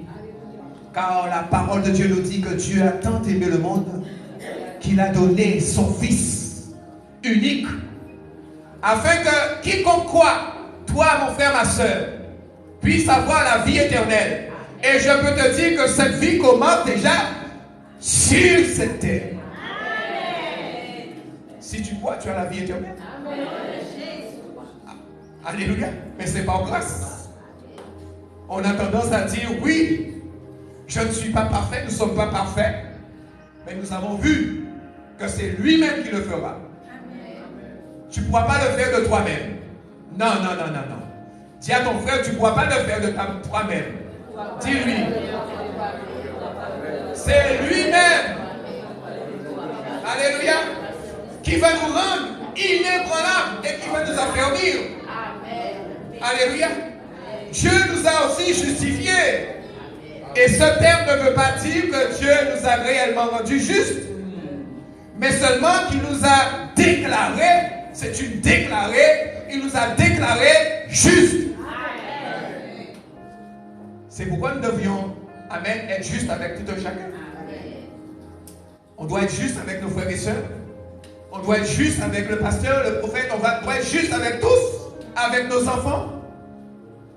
Car la parole de Dieu nous dit que Dieu a tant aimé le monde qu'il a donné son Fils unique, afin que quiconque croit, toi mon frère, ma soeur, puisse avoir la vie éternelle. Et je peux te dire que cette vie commence déjà sur cette terre. Si tu crois, tu as la vie éternelle. Alléluia. Mais ce n'est pas en grâce. On a tendance à dire, oui, je ne suis pas parfait, nous ne sommes pas parfaits. Mais nous avons vu que c'est lui-même qui le fera. Tu ne pourras pas le faire de toi-même. Non, non, non, non, non. Dis à ton frère, tu ne pourras pas le faire de toi-même. Dis-lui. C'est lui-même. Alléluia. Qui va nous rendre inébranlables et qui va nous affermir. Alléluia. Dieu nous a aussi justifiés. Et ce terme ne veut pas dire que Dieu nous a réellement rendus justes, mais seulement qu'il nous a déclarés, c'est une déclarée, il nous a déclarés justes. C'est pourquoi nous devions, amen, être justes avec tout un chacun. On doit être juste avec nos frères et sœurs. On doit être juste avec le pasteur, le prophète. On doit être juste avec tous, avec nos enfants.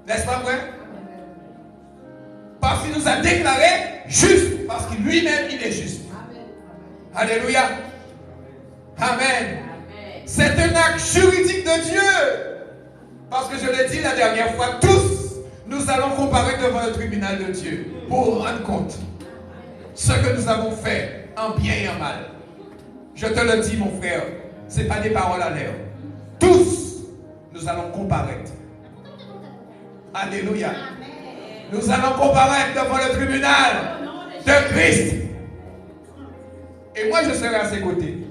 N'est-ce pas vrai? Parce qu'il nous a déclarés justes. Parce que lui-même, il est juste. Alléluia. Amen. C'est un acte juridique de Dieu. Parce que je l'ai dit la dernière fois, tous, nous allons comparaître devant le tribunal de Dieu pour rendre compte ce que nous avons fait en bien et en mal. Je te le dis, mon frère, ce n'est pas des paroles à l'air. Tous, nous allons comparaître. Alléluia. Nous allons comparaître devant le tribunal de Christ. Et moi, je serai à ses côtés.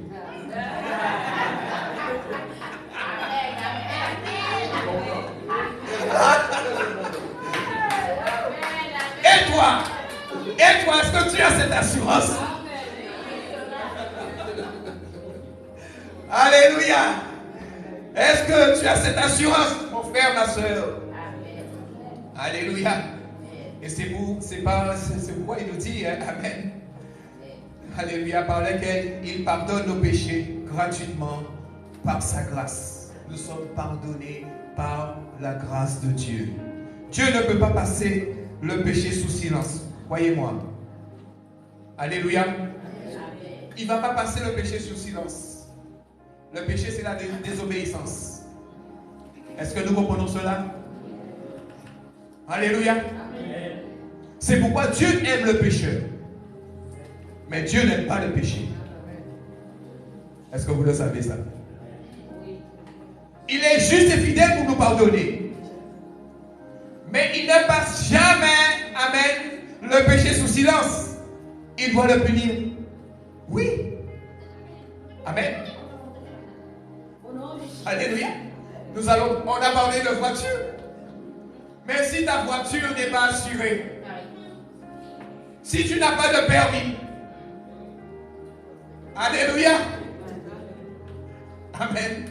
Et toi, est-ce que tu as cette assurance? Alléluia. Est-ce que tu as cette assurance, mon frère, ma soeur? Alléluia. Et c'est pourquoi il nous dit, hein, amen. Alléluia, par lequel il pardonne nos péchés gratuitement par sa grâce. Nous sommes pardonnés par la grâce de Dieu. Dieu ne peut pas passer le péché sous silence. Croyez-moi. Alléluia. Il ne va pas passer le péché sous silence. Le péché, c'est la désobéissance. Est-ce que nous comprenons cela? Alléluia. C'est pourquoi Dieu aime le pécheur. Mais Dieu n'aime pas le péché. Est-ce que vous le savez ça? Il est juste et fidèle pour nous pardonner. Mais il ne passe jamais, amen, le péché sous silence. Il doit le punir. Oui. Amen. Alléluia. On a parlé de voiture. Mais si ta voiture n'est pas assurée, si tu n'as pas de permis, alléluia. Amen.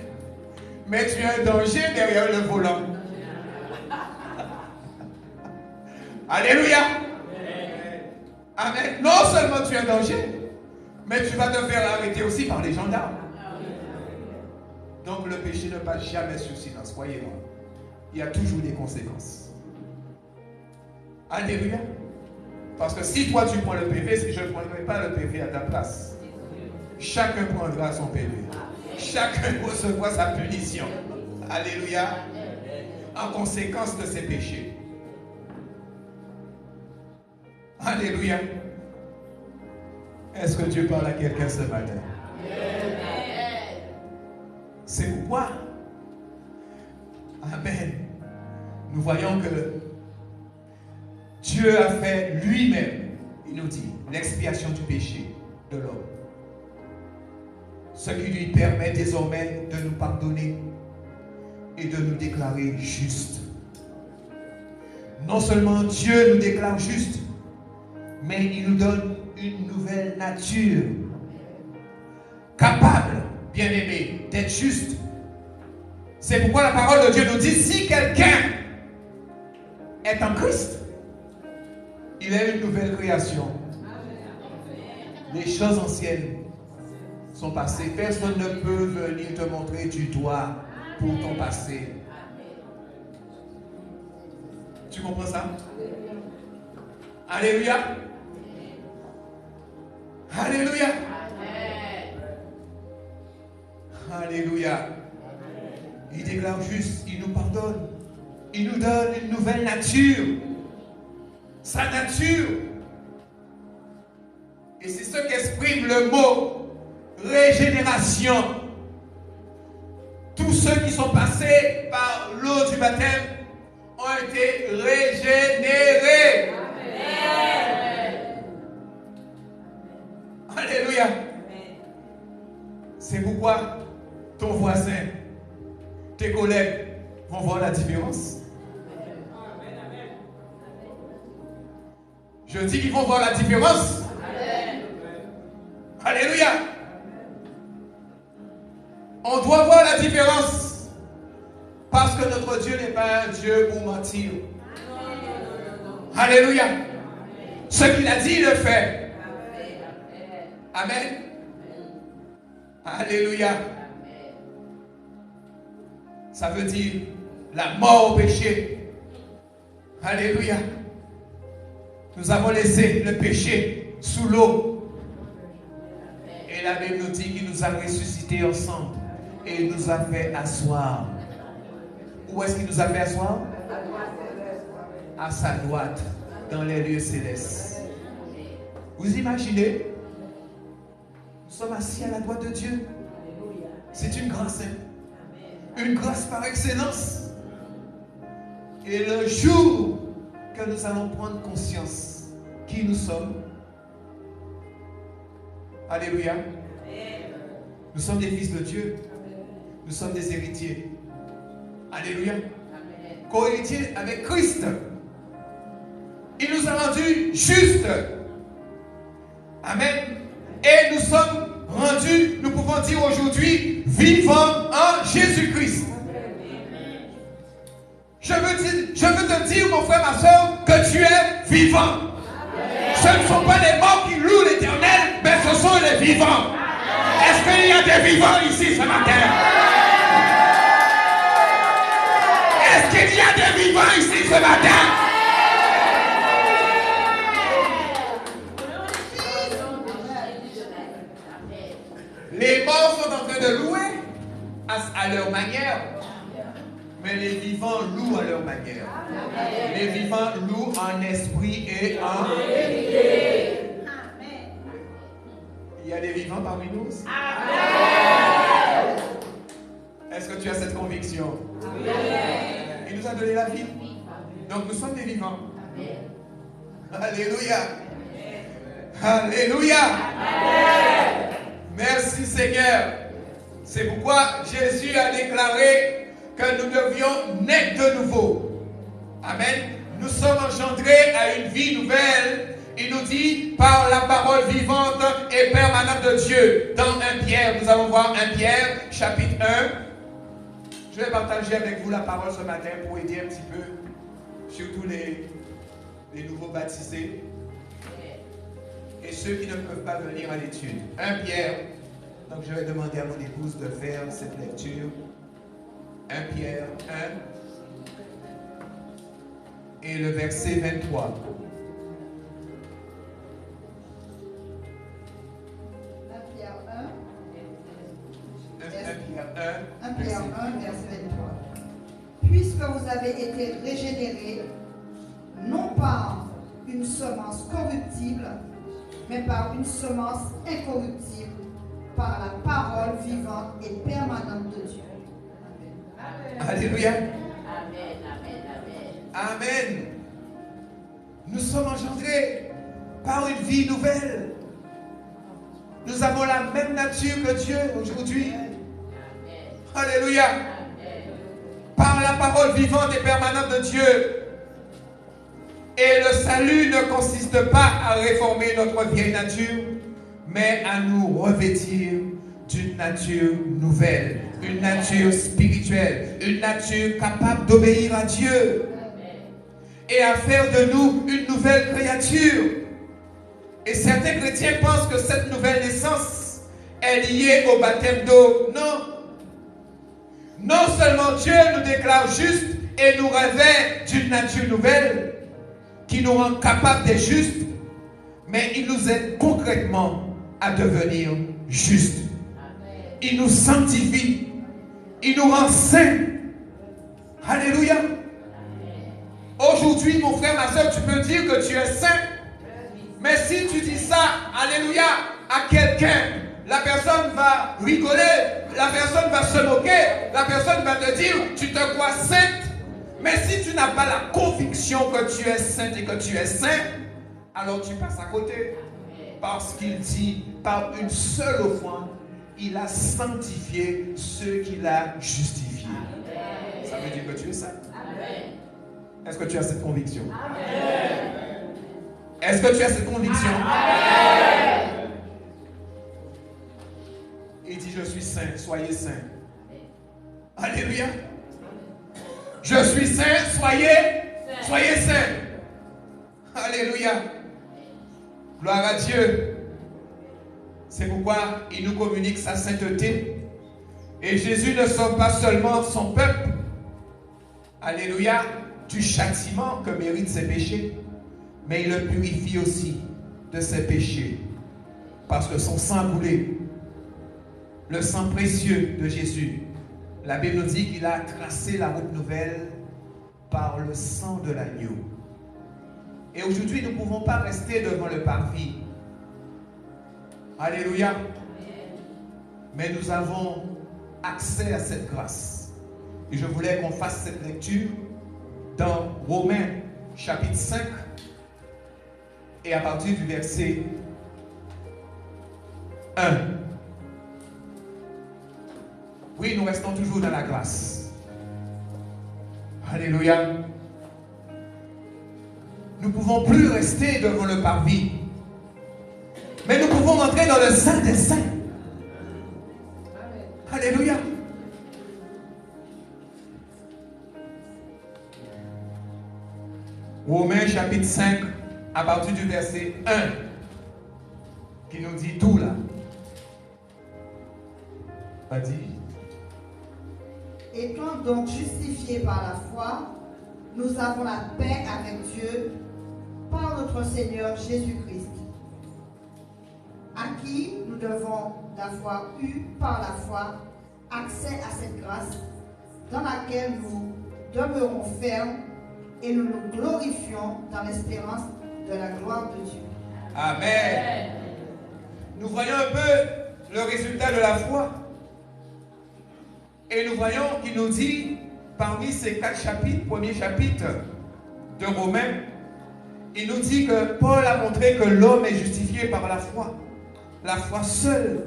Mais tu as un danger derrière le volant. Alléluia. Amen. Non seulement tu as un danger, mais tu vas te faire arrêter aussi par les gendarmes. Donc le péché ne passe jamais sous silence, croyez-moi. Il y a toujours des conséquences. Alléluia. Parce que si toi tu prends le PV, je ne prendrai pas le PV à ta place. Chacun prendra son PV. Chacun recevra sa punition. Alléluia. En conséquence de ses péchés. Alléluia. Est-ce que Dieu parle à quelqu'un ce matin? C'est pourquoi, amen, nous voyons que Dieu a fait lui-même, il nous dit, l'expiation du péché de l'homme. Ce qui lui permet désormais de nous pardonner et de nous déclarer justes. Non seulement Dieu nous déclare justes, mais il nous donne une nouvelle nature, capable, bien-aimé, d'être juste. C'est pourquoi la parole de Dieu nous dit, si quelqu'un est en Christ, il est une nouvelle création. Les choses anciennes sont passées. Personne ne peut venir te montrer du doigt pour ton passé. Tu comprends ça? Alléluia. Alléluia. Alléluia. Il déclare juste, il nous pardonne. Il nous donne une nouvelle nature. Sa nature. Et c'est ce qu'exprime le mot régénération. Tous ceux qui sont passés par l'eau du baptême ont été régénérés. Amen. Alléluia. C'est pourquoi ton voisin, tes collègues vont voir la différence. Je dis qu'ils vont voir la différence. Alléluia. On doit voir la différence. Parce que notre Dieu n'est pas un Dieu pour mentir. Alléluia. Ce qu'il a dit, il le fait. Amen. Alléluia. Ça veut dire la mort au péché. Alléluia. Nous avons laissé le péché sous l'eau. Et la Bible nous dit qu'il nous a ressuscités ensemble. Et il nous a fait asseoir. Où est-ce qu'il nous a fait asseoir? À sa droite, dans les lieux célestes. Vous imaginez? Nous sommes assis à la droite de Dieu. C'est une grâce. Une grâce par excellence. Et le jour que nous allons prendre conscience qui nous sommes, alléluia, nous sommes des fils de Dieu. Nous sommes des héritiers. Alléluia. Co-héritiers avec Christ. Il nous a rendus justes. Amen. Et nous sommes rendus, nous pouvons dire aujourd'hui, vivants en Jésus-Christ. Je veux te dire, mon frère, ma soeur, que tu es vivant. Ce ne sont pas les morts qui louent l'Éternel, mais ce sont les vivants. Est-ce qu'il y a des vivants ici ce matin? Est-ce qu'il y a des vivants ici ce matin? Les morts sont en train de louer à leur manière. Mais les vivants louent à leur manière. Les vivants louent en esprit et en vérité. Il y a des vivants parmi nous aussi. Est-ce que tu as cette conviction? Il nous a donné la vie. Donc nous sommes des vivants. Alléluia. Alléluia. Merci Seigneur. C'est pourquoi Jésus a déclaré que nous devions naître de nouveau. Amen. Nous sommes engendrés à une vie nouvelle. Il nous dit par la parole vivante et permanente de Dieu. Dans 1 Pierre, nous allons voir 1 Pierre, chapitre 1. Je vais partager avec vous la parole ce matin pour aider un petit peu, surtout les nouveaux baptisés et ceux qui ne peuvent pas venir à l'étude. 1 Pierre. Donc je vais demander à mon épouse de faire cette lecture. 1 Pierre 1 et le verset 23. 1 Pierre 1, 1 Pierre 1, verset 23. Puisque vous avez été régénérés, non par une semence corruptible, mais par une semence incorruptible, par la parole vivante et permanente de Dieu. Alléluia. Amen, amen, amen. Amen. Nous sommes engendrés par une vie nouvelle. Nous avons la même nature que Dieu aujourd'hui. Alléluia. Par la parole vivante et permanente de Dieu. Et le salut ne consiste pas à réformer notre vieille nature, mais à nous revêtir d'une nature nouvelle, une nature spirituelle, une nature capable d'obéir à Dieu et à faire de nous une nouvelle créature. Et certains chrétiens pensent que cette nouvelle naissance est liée au baptême d'eau. Non. Non seulement Dieu nous déclare juste et nous revêt d'une nature nouvelle qui nous rend capables d'être justes, mais il nous aide concrètement à devenir justes. Il nous sanctifie. Il nous rend saints. Alléluia. Aujourd'hui, mon frère, ma soeur, tu peux dire que tu es saint. Mais si tu dis ça, alléluia, à quelqu'un, la personne va rigoler, la personne va se moquer, la personne va te dire, tu te crois sainte. Mais si tu n'as pas la conviction que tu es sainte et que tu es saint, alors tu passes à côté. Parce qu'il dit, par une seule offrande, il a sanctifié ceux qu'il a justifiés. Ça veut dire que tu es saint. Est-ce que tu as cette conviction? Est-ce que tu as cette conviction? Il dit, je suis saint, soyez saints. Alléluia. Je suis saint, soyez saints. Alléluia. Gloire à Dieu. C'est pourquoi il nous communique sa sainteté. Et Jésus ne sauve pas seulement son peuple, alléluia, du châtiment que méritent ses péchés, mais il le purifie aussi de ses péchés. Parce que son sang coulé, le sang précieux de Jésus, la Bible nous dit qu'il a tracé la route nouvelle par le sang de l'agneau. Et aujourd'hui, nous ne pouvons pas rester devant le parvis. Alléluia. Mais nous avons accès à cette grâce. Et je voulais qu'on fasse cette lecture dans Romains chapitre 5 et à partir du verset 1. Oui, nous restons toujours dans la grâce. Alléluia. Nous ne pouvons plus rester devant le parvis. Mais nous pouvons entrer dans le Saint des Saints. Alléluia. Romains chapitre 5, à partir du verset 1, qui nous dit tout là. Vas-y. Étant donc justifiés par la foi, nous avons la paix avec Dieu par notre Seigneur Jésus-Christ, à qui nous devons d'avoir eu par la foi accès à cette grâce dans laquelle nous demeurons fermes et nous nous glorifions dans l'espérance de la gloire de Dieu. Amen. Nous voyons un peu le résultat de la foi. Et nous voyons qu'il nous dit, parmi ces 4 chapitres, premier chapitre de Romains, il nous dit que Paul a montré que l'homme est justifié par la foi. La foi seule.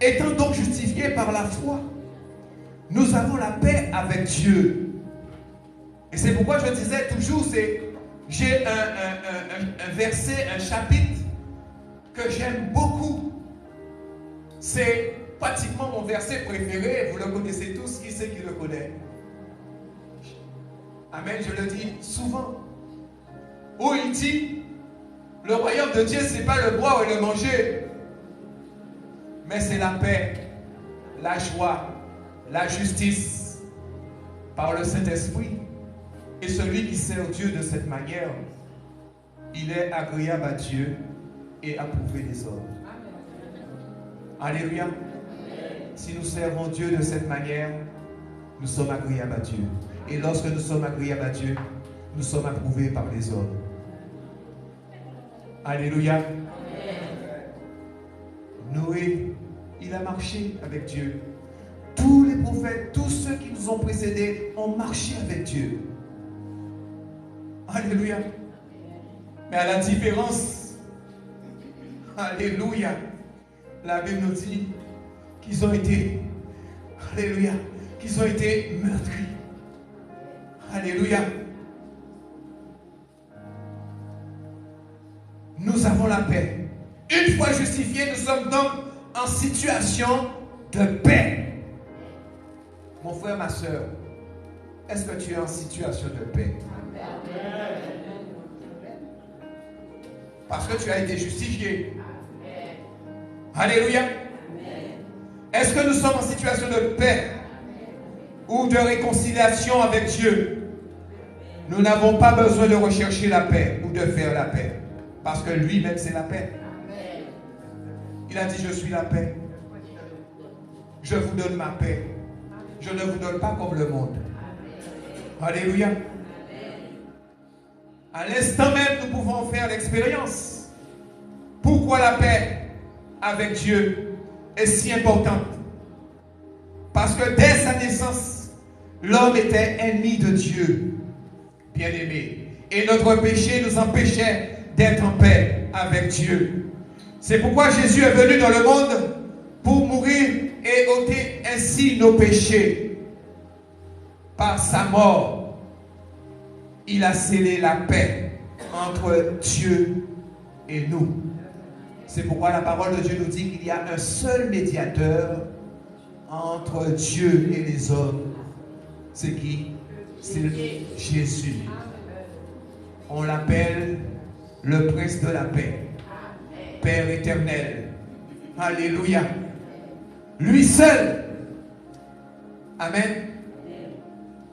Étant donc justifié par la foi, nous avons la paix avec Dieu. Et c'est pourquoi je disais toujours, j'ai un verset, un chapitre que j'aime beaucoup. C'est pratiquement mon verset préféré. Vous le connaissez tous. Qui c'est qui le connaît? Amen, je le dis souvent. Où il dit, le royaume de Dieu, ce n'est pas le boire et le manger, mais c'est la paix, la joie, la justice par le Saint-Esprit. Et celui qui sert Dieu de cette manière, il est agréable à Dieu et approuvé des hommes. Alléluia. Si nous servons Dieu de cette manière, nous sommes agréables à Dieu. Et lorsque nous sommes agréables à Dieu, nous sommes approuvés par les hommes. Alléluia. Noé, il a marché avec Dieu. Tous les prophètes, tous ceux qui nous ont précédés ont marché avec Dieu. Alléluia. Mais à la différence, alléluia, la Bible nous dit qu'ils ont été, alléluia, qu'ils ont été meurtris. Alléluia. Nous avons la paix. Une fois justifiés, nous sommes donc en situation de paix. Mon frère, ma soeur, est-ce que tu es en situation de paix? Parce que tu as été justifié. Alléluia. Est-ce que nous sommes en situation de paix ou de réconciliation avec Dieu? Nous n'avons pas besoin de rechercher la paix ou de faire la paix. Parce que lui-même, c'est la paix. Il a dit, je suis la paix. Je vous donne ma paix. Je ne vous donne pas comme le monde. Alléluia. À l'instant même, nous pouvons faire l'expérience. Pourquoi la paix avec Dieu est si importante? Parce que dès sa naissance, l'homme était ennemi de Dieu, bien-aimé. Et notre péché nous empêchait d'être en paix avec Dieu. C'est pourquoi Jésus est venu dans le monde pour mourir et ôter ainsi nos péchés. Par sa mort, il a scellé la paix entre Dieu et nous. C'est pourquoi la parole de Dieu nous dit qu'il y a un seul médiateur entre Dieu et les hommes. C'est qui? C'est Jésus. On l'appelle le Prince de la paix, Père éternel. Alléluia. Lui seul. Amen.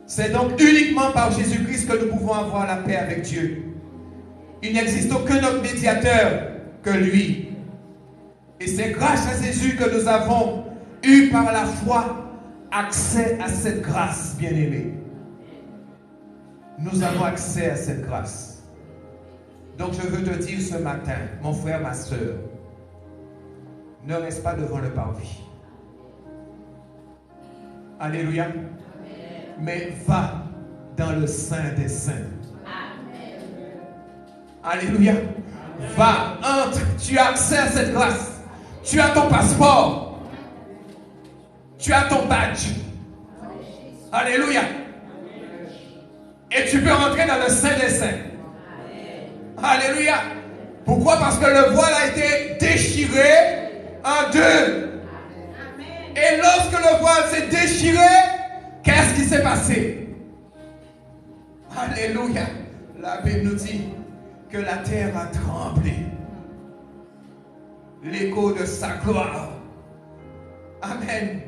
C'est donc uniquement par Jésus-Christ que nous pouvons avoir la paix avec Dieu. Il n'existe aucun autre médiateur que lui. Et c'est grâce à Jésus que nous avons eu par la foi accès à cette grâce, bien-aimée. Nous avons accès à cette grâce. Donc je veux te dire ce matin, mon frère, ma soeur, ne reste pas devant le parvis. Alléluia. Mais va dans le Saint des Saints. Alléluia. Va, entre, tu as accès à cette grâce. Tu as ton passeport. Tu as ton badge. Alléluia. Et tu peux rentrer dans le Saint des Saints. Alléluia. Pourquoi? Parce que le voile a été déchiré en deux. Et lorsque le voile s'est déchiré, qu'est-ce qui s'est passé? Alléluia. La Bible nous dit que la terre a tremblé. L'écho de sa gloire. Amen.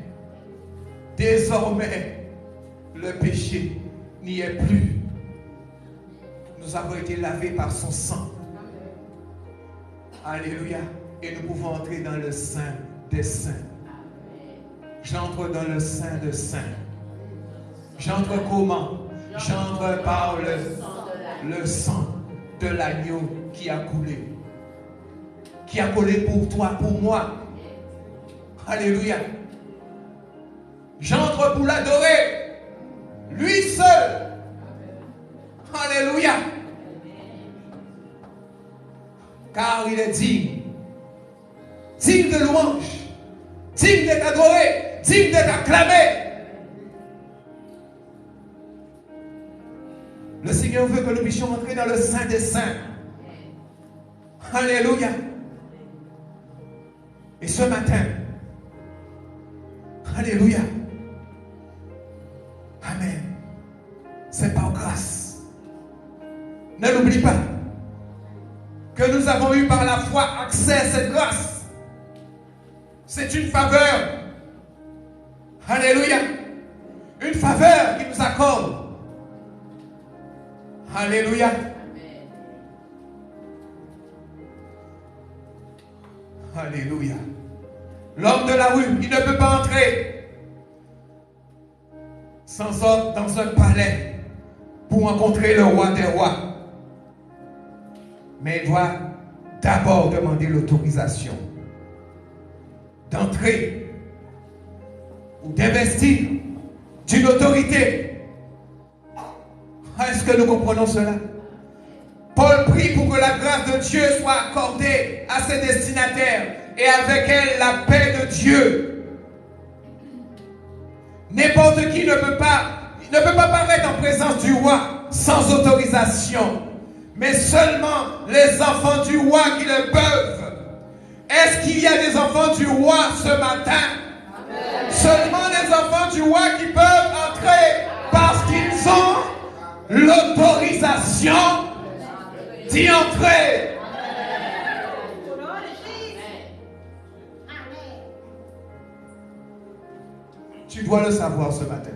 Désormais, le péché n'y est plus. Nous avons été lavés par son sang. Alléluia. Et nous pouvons entrer dans le Saint des Saints. J'entre dans le Saint des Saints. J'entre comment? J'entre par le sang de l'agneau qui a coulé. Qui a coulé pour toi, pour moi. Alléluia. J'entre pour l'adorer. Lui seul. Alléluia. Car il est digne. Digne de louange. Digne d'être adoré. Digne d'être acclamé. Le Seigneur veut que nous puissions entrer dans le Saint des Saints. Alléluia. Et ce matin, alléluia. Amen. C'est par grâce. Ne l'oublie pas que nous avons eu par la foi accès à cette grâce. C'est une faveur. Alléluia. Une faveur qui nous accorde. Alléluia. Alléluia. L'homme de la rue, il ne peut pas entrer sans ordre dans un palais pour rencontrer le roi des rois. Mais il doit d'abord demander l'autorisation d'entrer ou d'investir d'une autorité. Est-ce que nous comprenons cela? Paul prie pour que la grâce de Dieu soit accordée à ses destinataires et avec elle la paix de Dieu. N'importe qui ne peut pas paraître en présence du roi sans autorisation, mais seulement les enfants du roi qui le peuvent. Est-ce qu'il y a des enfants du roi ce matin? Amen. Seulement les enfants du roi qui peuvent entrer parce qu'ils ont l'autorisation d'y entrer. Tu dois le savoir ce matin.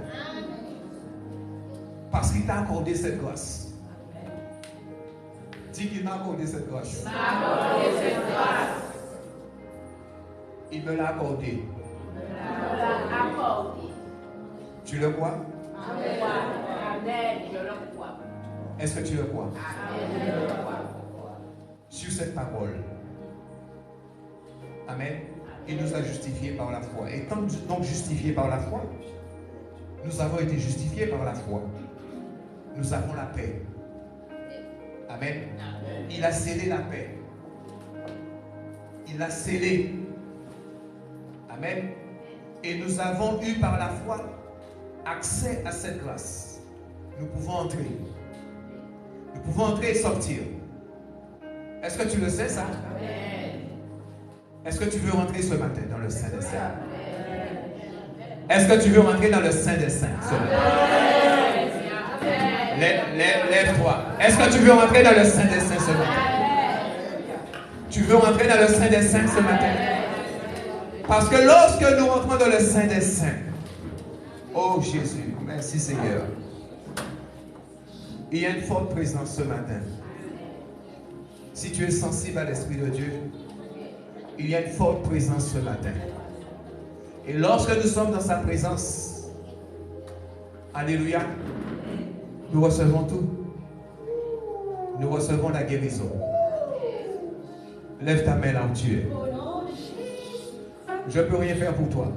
Parce qu'il t'a accordé cette grâce. Dis qu'il m'a accordé cette grâce. Il me l'a accordé. Tu le crois? Est-ce que tu le crois? Sur cette parole. Amen. Il nous a justifiés par la foi. Et donc justifiés par la foi, nous avons été justifiés par la foi. Nous avons la paix. Amen. Il a scellé la paix. Il l'a scellé. Amen. Et nous avons eu par la foi accès à cette grâce. Nous pouvons entrer. Nous pouvons entrer et sortir. Est-ce que tu le sais, ça? Est-ce que tu veux rentrer ce matin dans le Saint des Saints? Est-ce que tu veux rentrer dans le Saint des Saints ce matin? Lève-toi. Est-ce que tu veux rentrer dans le Saint des Saints ce matin? Tu veux rentrer dans le Saint des Saints ce matin? Parce que lorsque nous rentrons dans le Saint des Saints, oh Jésus, merci Seigneur, il y a une forte présence ce matin. Si tu es sensible à l'Esprit de Dieu, il y a une forte présence ce matin. Et lorsque nous sommes dans sa présence, alléluia, nous recevons tout. Nous recevons la guérison. Lève ta main là où tu es. Je ne peux rien faire pour toi.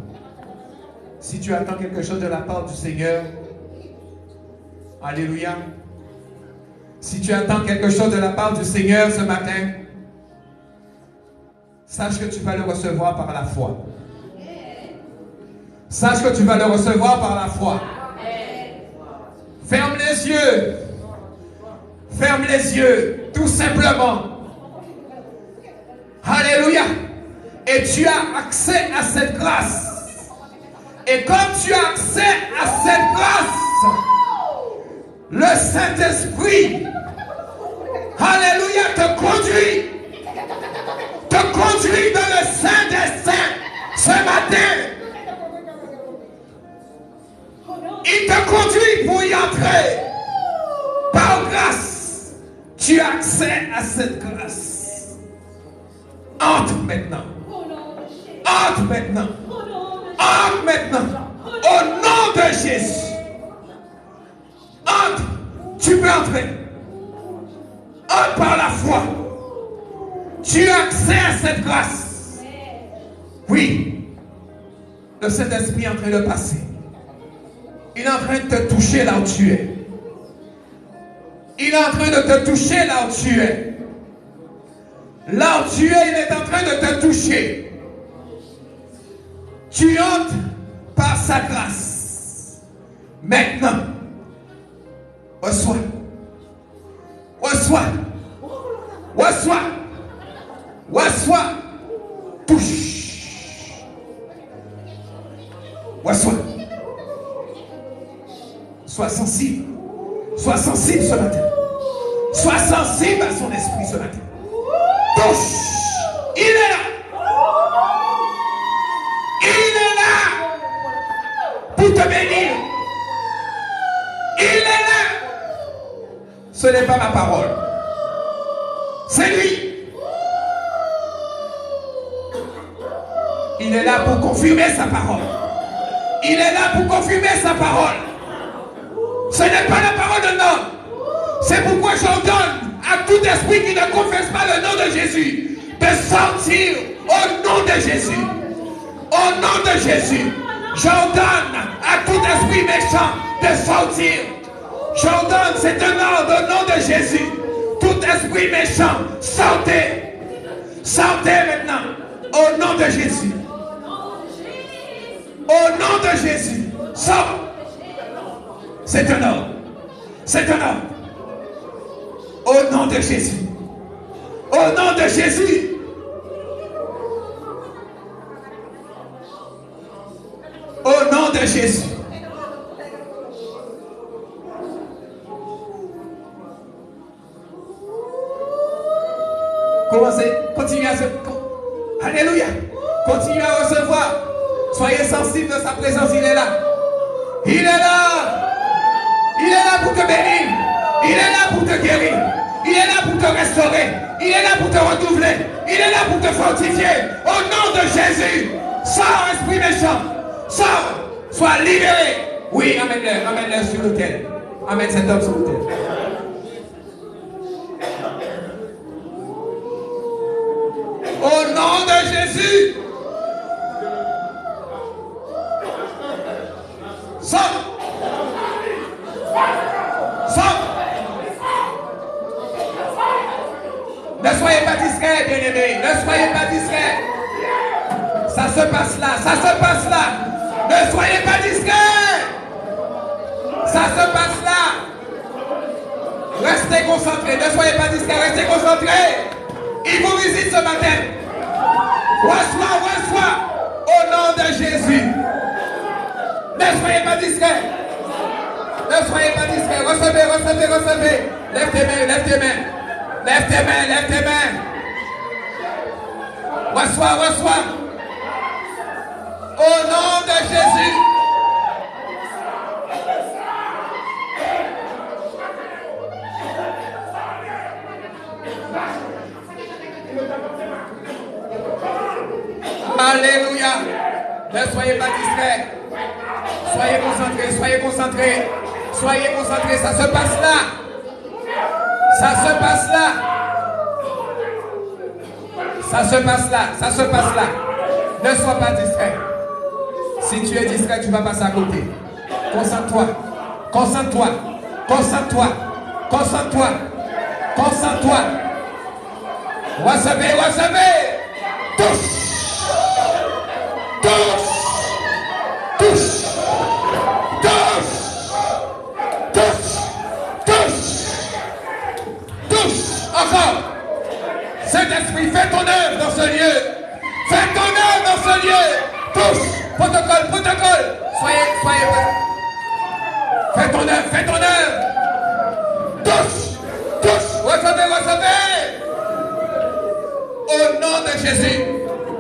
Si tu attends quelque chose de la part du Seigneur, alléluia. Si tu attends quelque chose de la part du Seigneur ce matin, sache que tu vas le recevoir par la foi. Sache que tu vas le recevoir par la foi. Ferme les yeux. Ferme les yeux, tout simplement. Alléluia. Et tu as accès à cette grâce. Et comme tu as accès à cette grâce, le Saint-Esprit, alléluia, te conduit dans le Saint des Saints ce matin. Il te conduit pour y entrer. Par grâce, tu as accès à cette grâce. Entre maintenant. Entre maintenant. Entre maintenant. Au nom de Jésus. Entre. Tu peux entrer. Entre par la foi. Tu as accès à cette grâce. Oui. Le Saint-Esprit est en train de passer. Il est en train de te toucher là où tu es. Il est en train de te toucher là où tu es. Là où tu es, il est en train de te toucher. Tu entres par sa grâce. Maintenant, reçois. Reçois. Reçois. Reçois. Touche. Reçois. Sois sensible. Sois sensible ce matin. Sois sensible à son esprit ce matin. Touche. Il est là. Il est là pour te bénir. Il est là. Ce n'est pas ma parole. C'est lui. Il est là pour confirmer sa parole. Il est là pour confirmer sa parole. Ce n'est pas la parole de l'homme. C'est pourquoi j'ordonne à tout esprit qui ne confesse pas le nom de Jésus de sortir au nom de Jésus. Au nom de Jésus. J'ordonne à tout esprit méchant de sortir. J'ordonne, c'est un ordre au nom de Jésus. Tout esprit méchant, sortez. Sortez maintenant. Au nom de Jésus. Au nom de Jésus. Sors. C'est un ordre. C'est un ordre. Au nom de Jésus. Au nom de Jésus. Au nom de Jésus. Commencez, continuez à se... Alléluia. Continuez à recevoir. Soyez sensibles de sa présence, il est là. Il est là. Il est là pour te bénir. Il est là pour te guérir. Il est là pour te restaurer. Il est là pour te renouveler. Il est là pour te fortifier. Au nom de Jésus. Sors, esprit méchant. Sors. Sois libéré. Oui, amène-le. Amène-le sur l'autel. Amène cet homme sur l'autel. Au nom de Jésus. Sors. Sors. Ne soyez pas discret, bien-aimés. Ne soyez pas discret. Ça se passe là. Ça se passe là. Ne soyez pas discret. Ça se passe là. Restez concentrés. Ne soyez pas discret. Restez concentrés. ce matin. Reçois. Au nom de Jésus. Ne soyez pas discrets. Ne soyez pas discrets. Recevez. Lève tes mains. Reçois. Au nom de Jésus. Alléluia. Ne soyez pas discrets. Soyez concentrés. Ça se passe là. Ne sois pas distrait. Si tu es distrait, tu vas passer à côté. Concentre-toi. Recevez. Touche. Encore. Saint-Esprit, fais ton œuvre dans ce lieu. Touche. Protocole. Soyez. Fais ton œuvre. Touche. Recevez. Au nom de Jésus.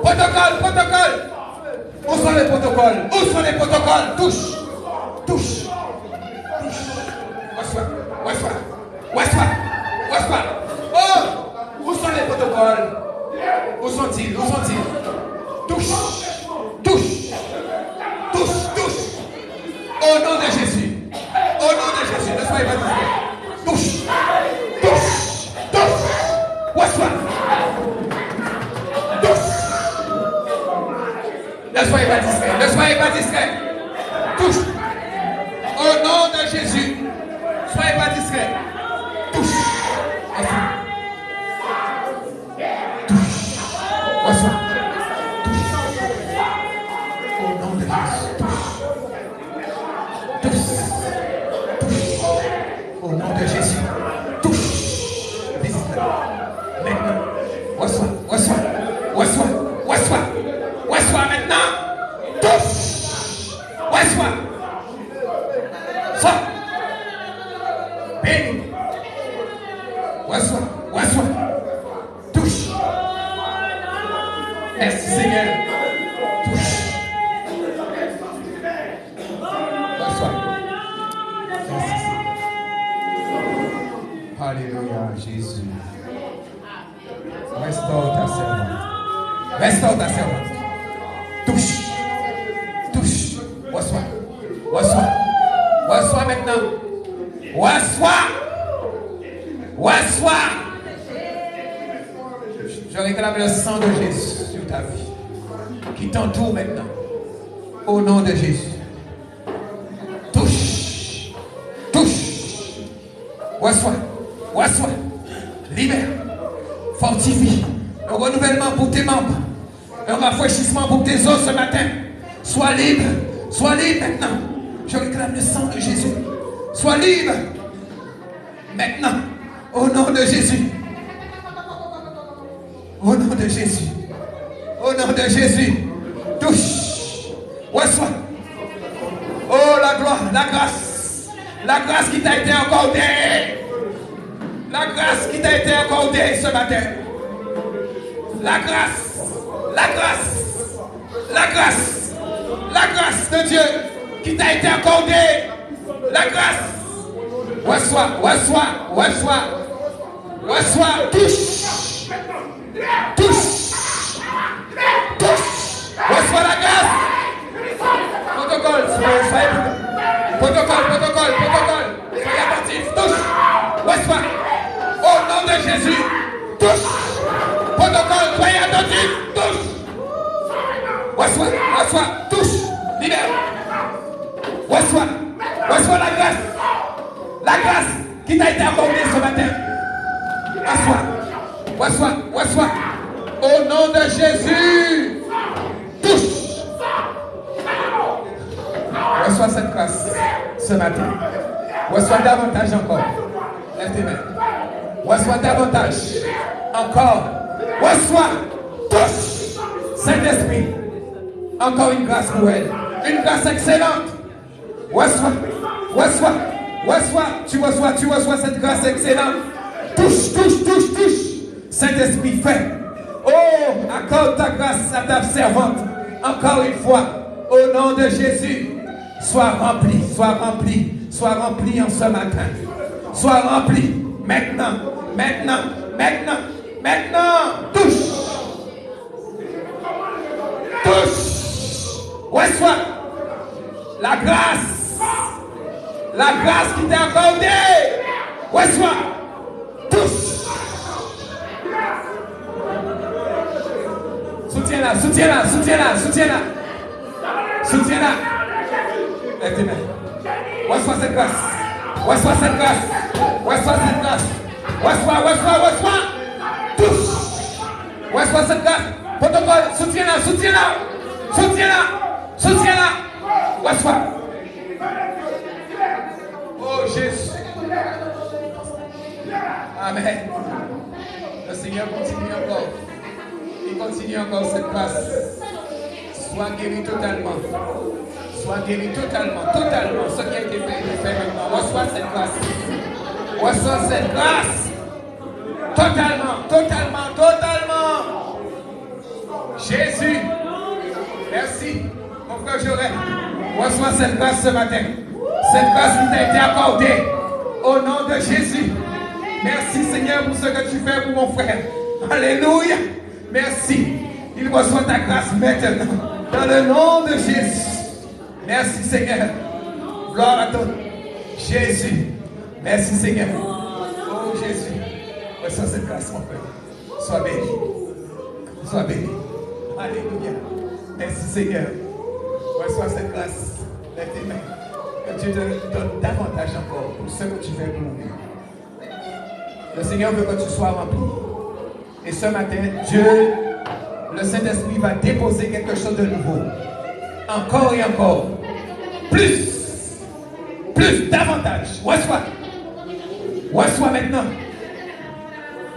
Protocole. Où sont les protocoles? Touche. Reçois. Oh, où sont les protocoles? Où sont-ils? Touche. Au nom de Jésus. Ne soyez pas discrets. Touche. Reçois. Ne soyez pas discrets. Touche. Au nom de Jésus. Soyez pas discrets. Touche. Reçois. Au nom de Jésus. Touche. Au nom de Jésus. Touche. Visite-le. Maintenant. Reçois maintenant. Touche. Reçois. Sors. Bénis. Reçois. Touche. Merci Seigneur. Touche. Reçois. Merci Seigneur. Alléluia, Jésus. Restaure ta servante. Touche. Reçois maintenant. Reçois. Je réclame le sang de Jésus sur ta vie, qui t'entoure maintenant. Au nom de Jésus. Touche. Reçois. Libère. Fortifie. Un renouvellement pour tes membres. Un rafraîchissement pour tes os ce matin. Sois libre maintenant. Je réclame le sang de Jésus. Sois libre maintenant. Au nom de Jésus. Touche. Reçois. Oh la gloire, la grâce qui t'a été accordée. Ce matin. La grâce de Dieu qui t'a été accordée. La grâce. Reçois. Touche. Reçois la grâce. Protocole. Soyez attentifs. Touche. Reçois. Au nom de Jésus. Touche. Protocole. Soyez attentifs. Touche. Reçois. Touche. Libère. Reçois la grâce. La grâce qui t'a été accordée ce matin. Reçois. Au nom de Jésus. Touche. Reçois cette grâce ce matin. Reçois davantage encore. Lève tes mains. Reçois davantage encore. Reçois. Touche. Saint-Esprit. Encore une grâce pour elle. Une grâce excellente. Reçois. Reçois. Reçois. Tu reçois cette grâce excellente. Touche, touche, touche, touche. Saint-Esprit, fais. Oh, accorde ta grâce à ta servante. Encore une fois. Au nom de Jésus. Sois rempli, sois rempli. Sois rempli en ce matin. Sois rempli. Maintenant, maintenant, maintenant, maintenant. Touche. Touche. Reçois la grâce. La grâce qui t'est accordée. Reçois. Touche. Soutiens-la, soutiens-la, soutiens-la, soutiens-la. Soutiens-la. Lève tes mains. Reçois cette grâce. Reçois cette grâce. Reçois cette grâce. Reçois. Touche. Reçois cette grâce. Protocole, soutiens-la, soutiens-la. Soutiens-la. Soutiens-la. Reçois. Oh Jésus. Amen. Le Seigneur continue encore. Il continue encore cette grâce. Sois guéri totalement. Sois guéri totalement. Totalement. Ce qui a été fait, il est fait maintenant. Reçois cette grâce. Reçois cette grâce. Totalement. Totalement. Totalement. Jésus. Merci. Mon frère Joret. Reçois cette grâce ce matin. Cette grâce qui t'a été accordée. Au nom de Jésus. Merci Seigneur pour ce que tu fais pour mon frère. Alléluia. Merci. Il reçoit ta grâce maintenant. Dans le nom de Jésus. Merci Seigneur. Gloire à toi. Jésus. Merci Seigneur. Oh Jésus. Reçois cette grâce mon frère. Sois béni. Sois béni. Alléluia. Merci Seigneur. Reçois cette grâce. Lève tes mains. Que Dieu te donne davantage encore pour ce que tu fais pour nous. Le Seigneur veut que tu sois rempli. Et ce matin, Dieu, le Saint-Esprit va déposer quelque chose de nouveau. Encore et encore. Plus, davantage. Reçois. Reçois maintenant.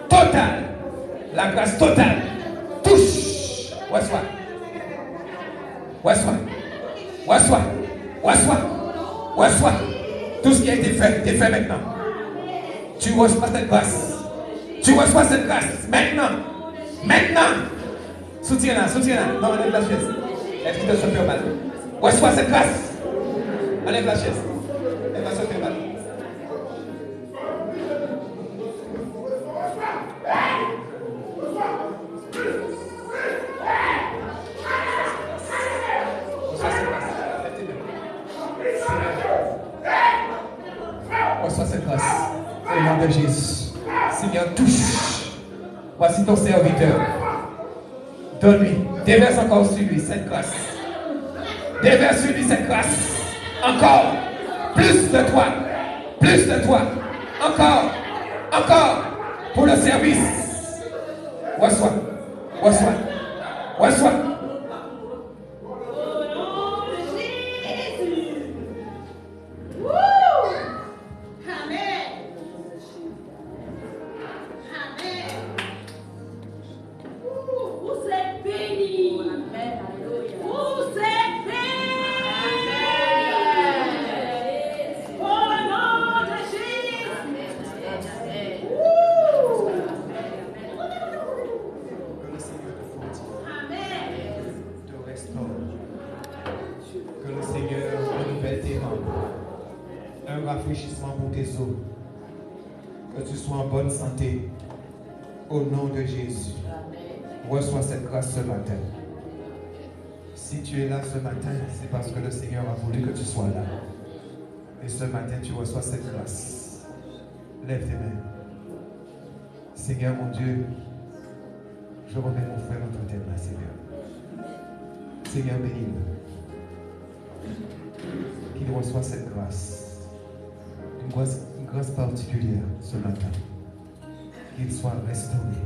Total. La grâce totale. Touche. Reçois. Tout ce qui a été fait, est fait maintenant. Tu reçois cette grâce. Maintenant. Soutiens-la. Non, enlève la chaise. Est-ce qu'il te se fait mal? Reçois cette grâce. Enlève la chaise. Elle va se faire mal. Reçois cette grâce. Au nom de Jésus. Seigneur, touche. Voici ton serviteur. Donne-lui. Déverse encore sur lui cette grâce. Déverse sur lui cette grâce. Encore. Plus de toi. Encore. Pour le service. Reçois. Que tu sois en bonne santé. Au nom de Jésus. Reçois cette grâce ce matin. Si tu es là ce matin, c'est parce que le Seigneur a voulu que tu sois là. Et ce matin, tu reçois cette grâce. Lève tes mains. Seigneur mon Dieu, je remets mon frère entre tes mains, Seigneur. Seigneur, bénis-le. Qu'il reçoive cette grâce. Une grâce particulière ce matin. Qu'il soit restauré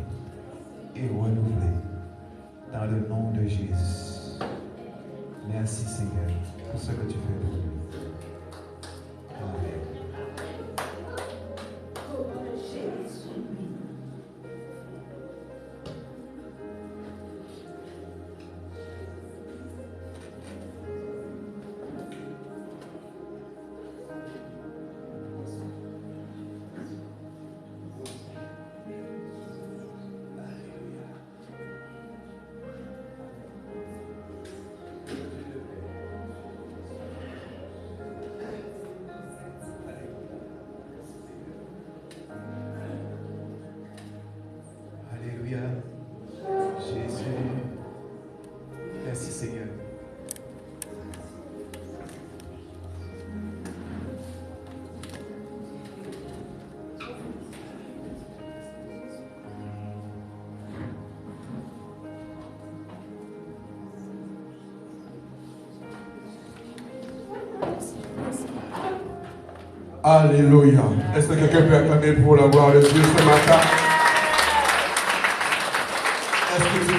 et renouvelé dans le nom de Jésus. Merci Seigneur pour ce que tu fais pour nous. Amen. Alléluia. Est-ce que quelqu'un peut acclamer pour la gloire de Dieu ce matin? Est-ce que tu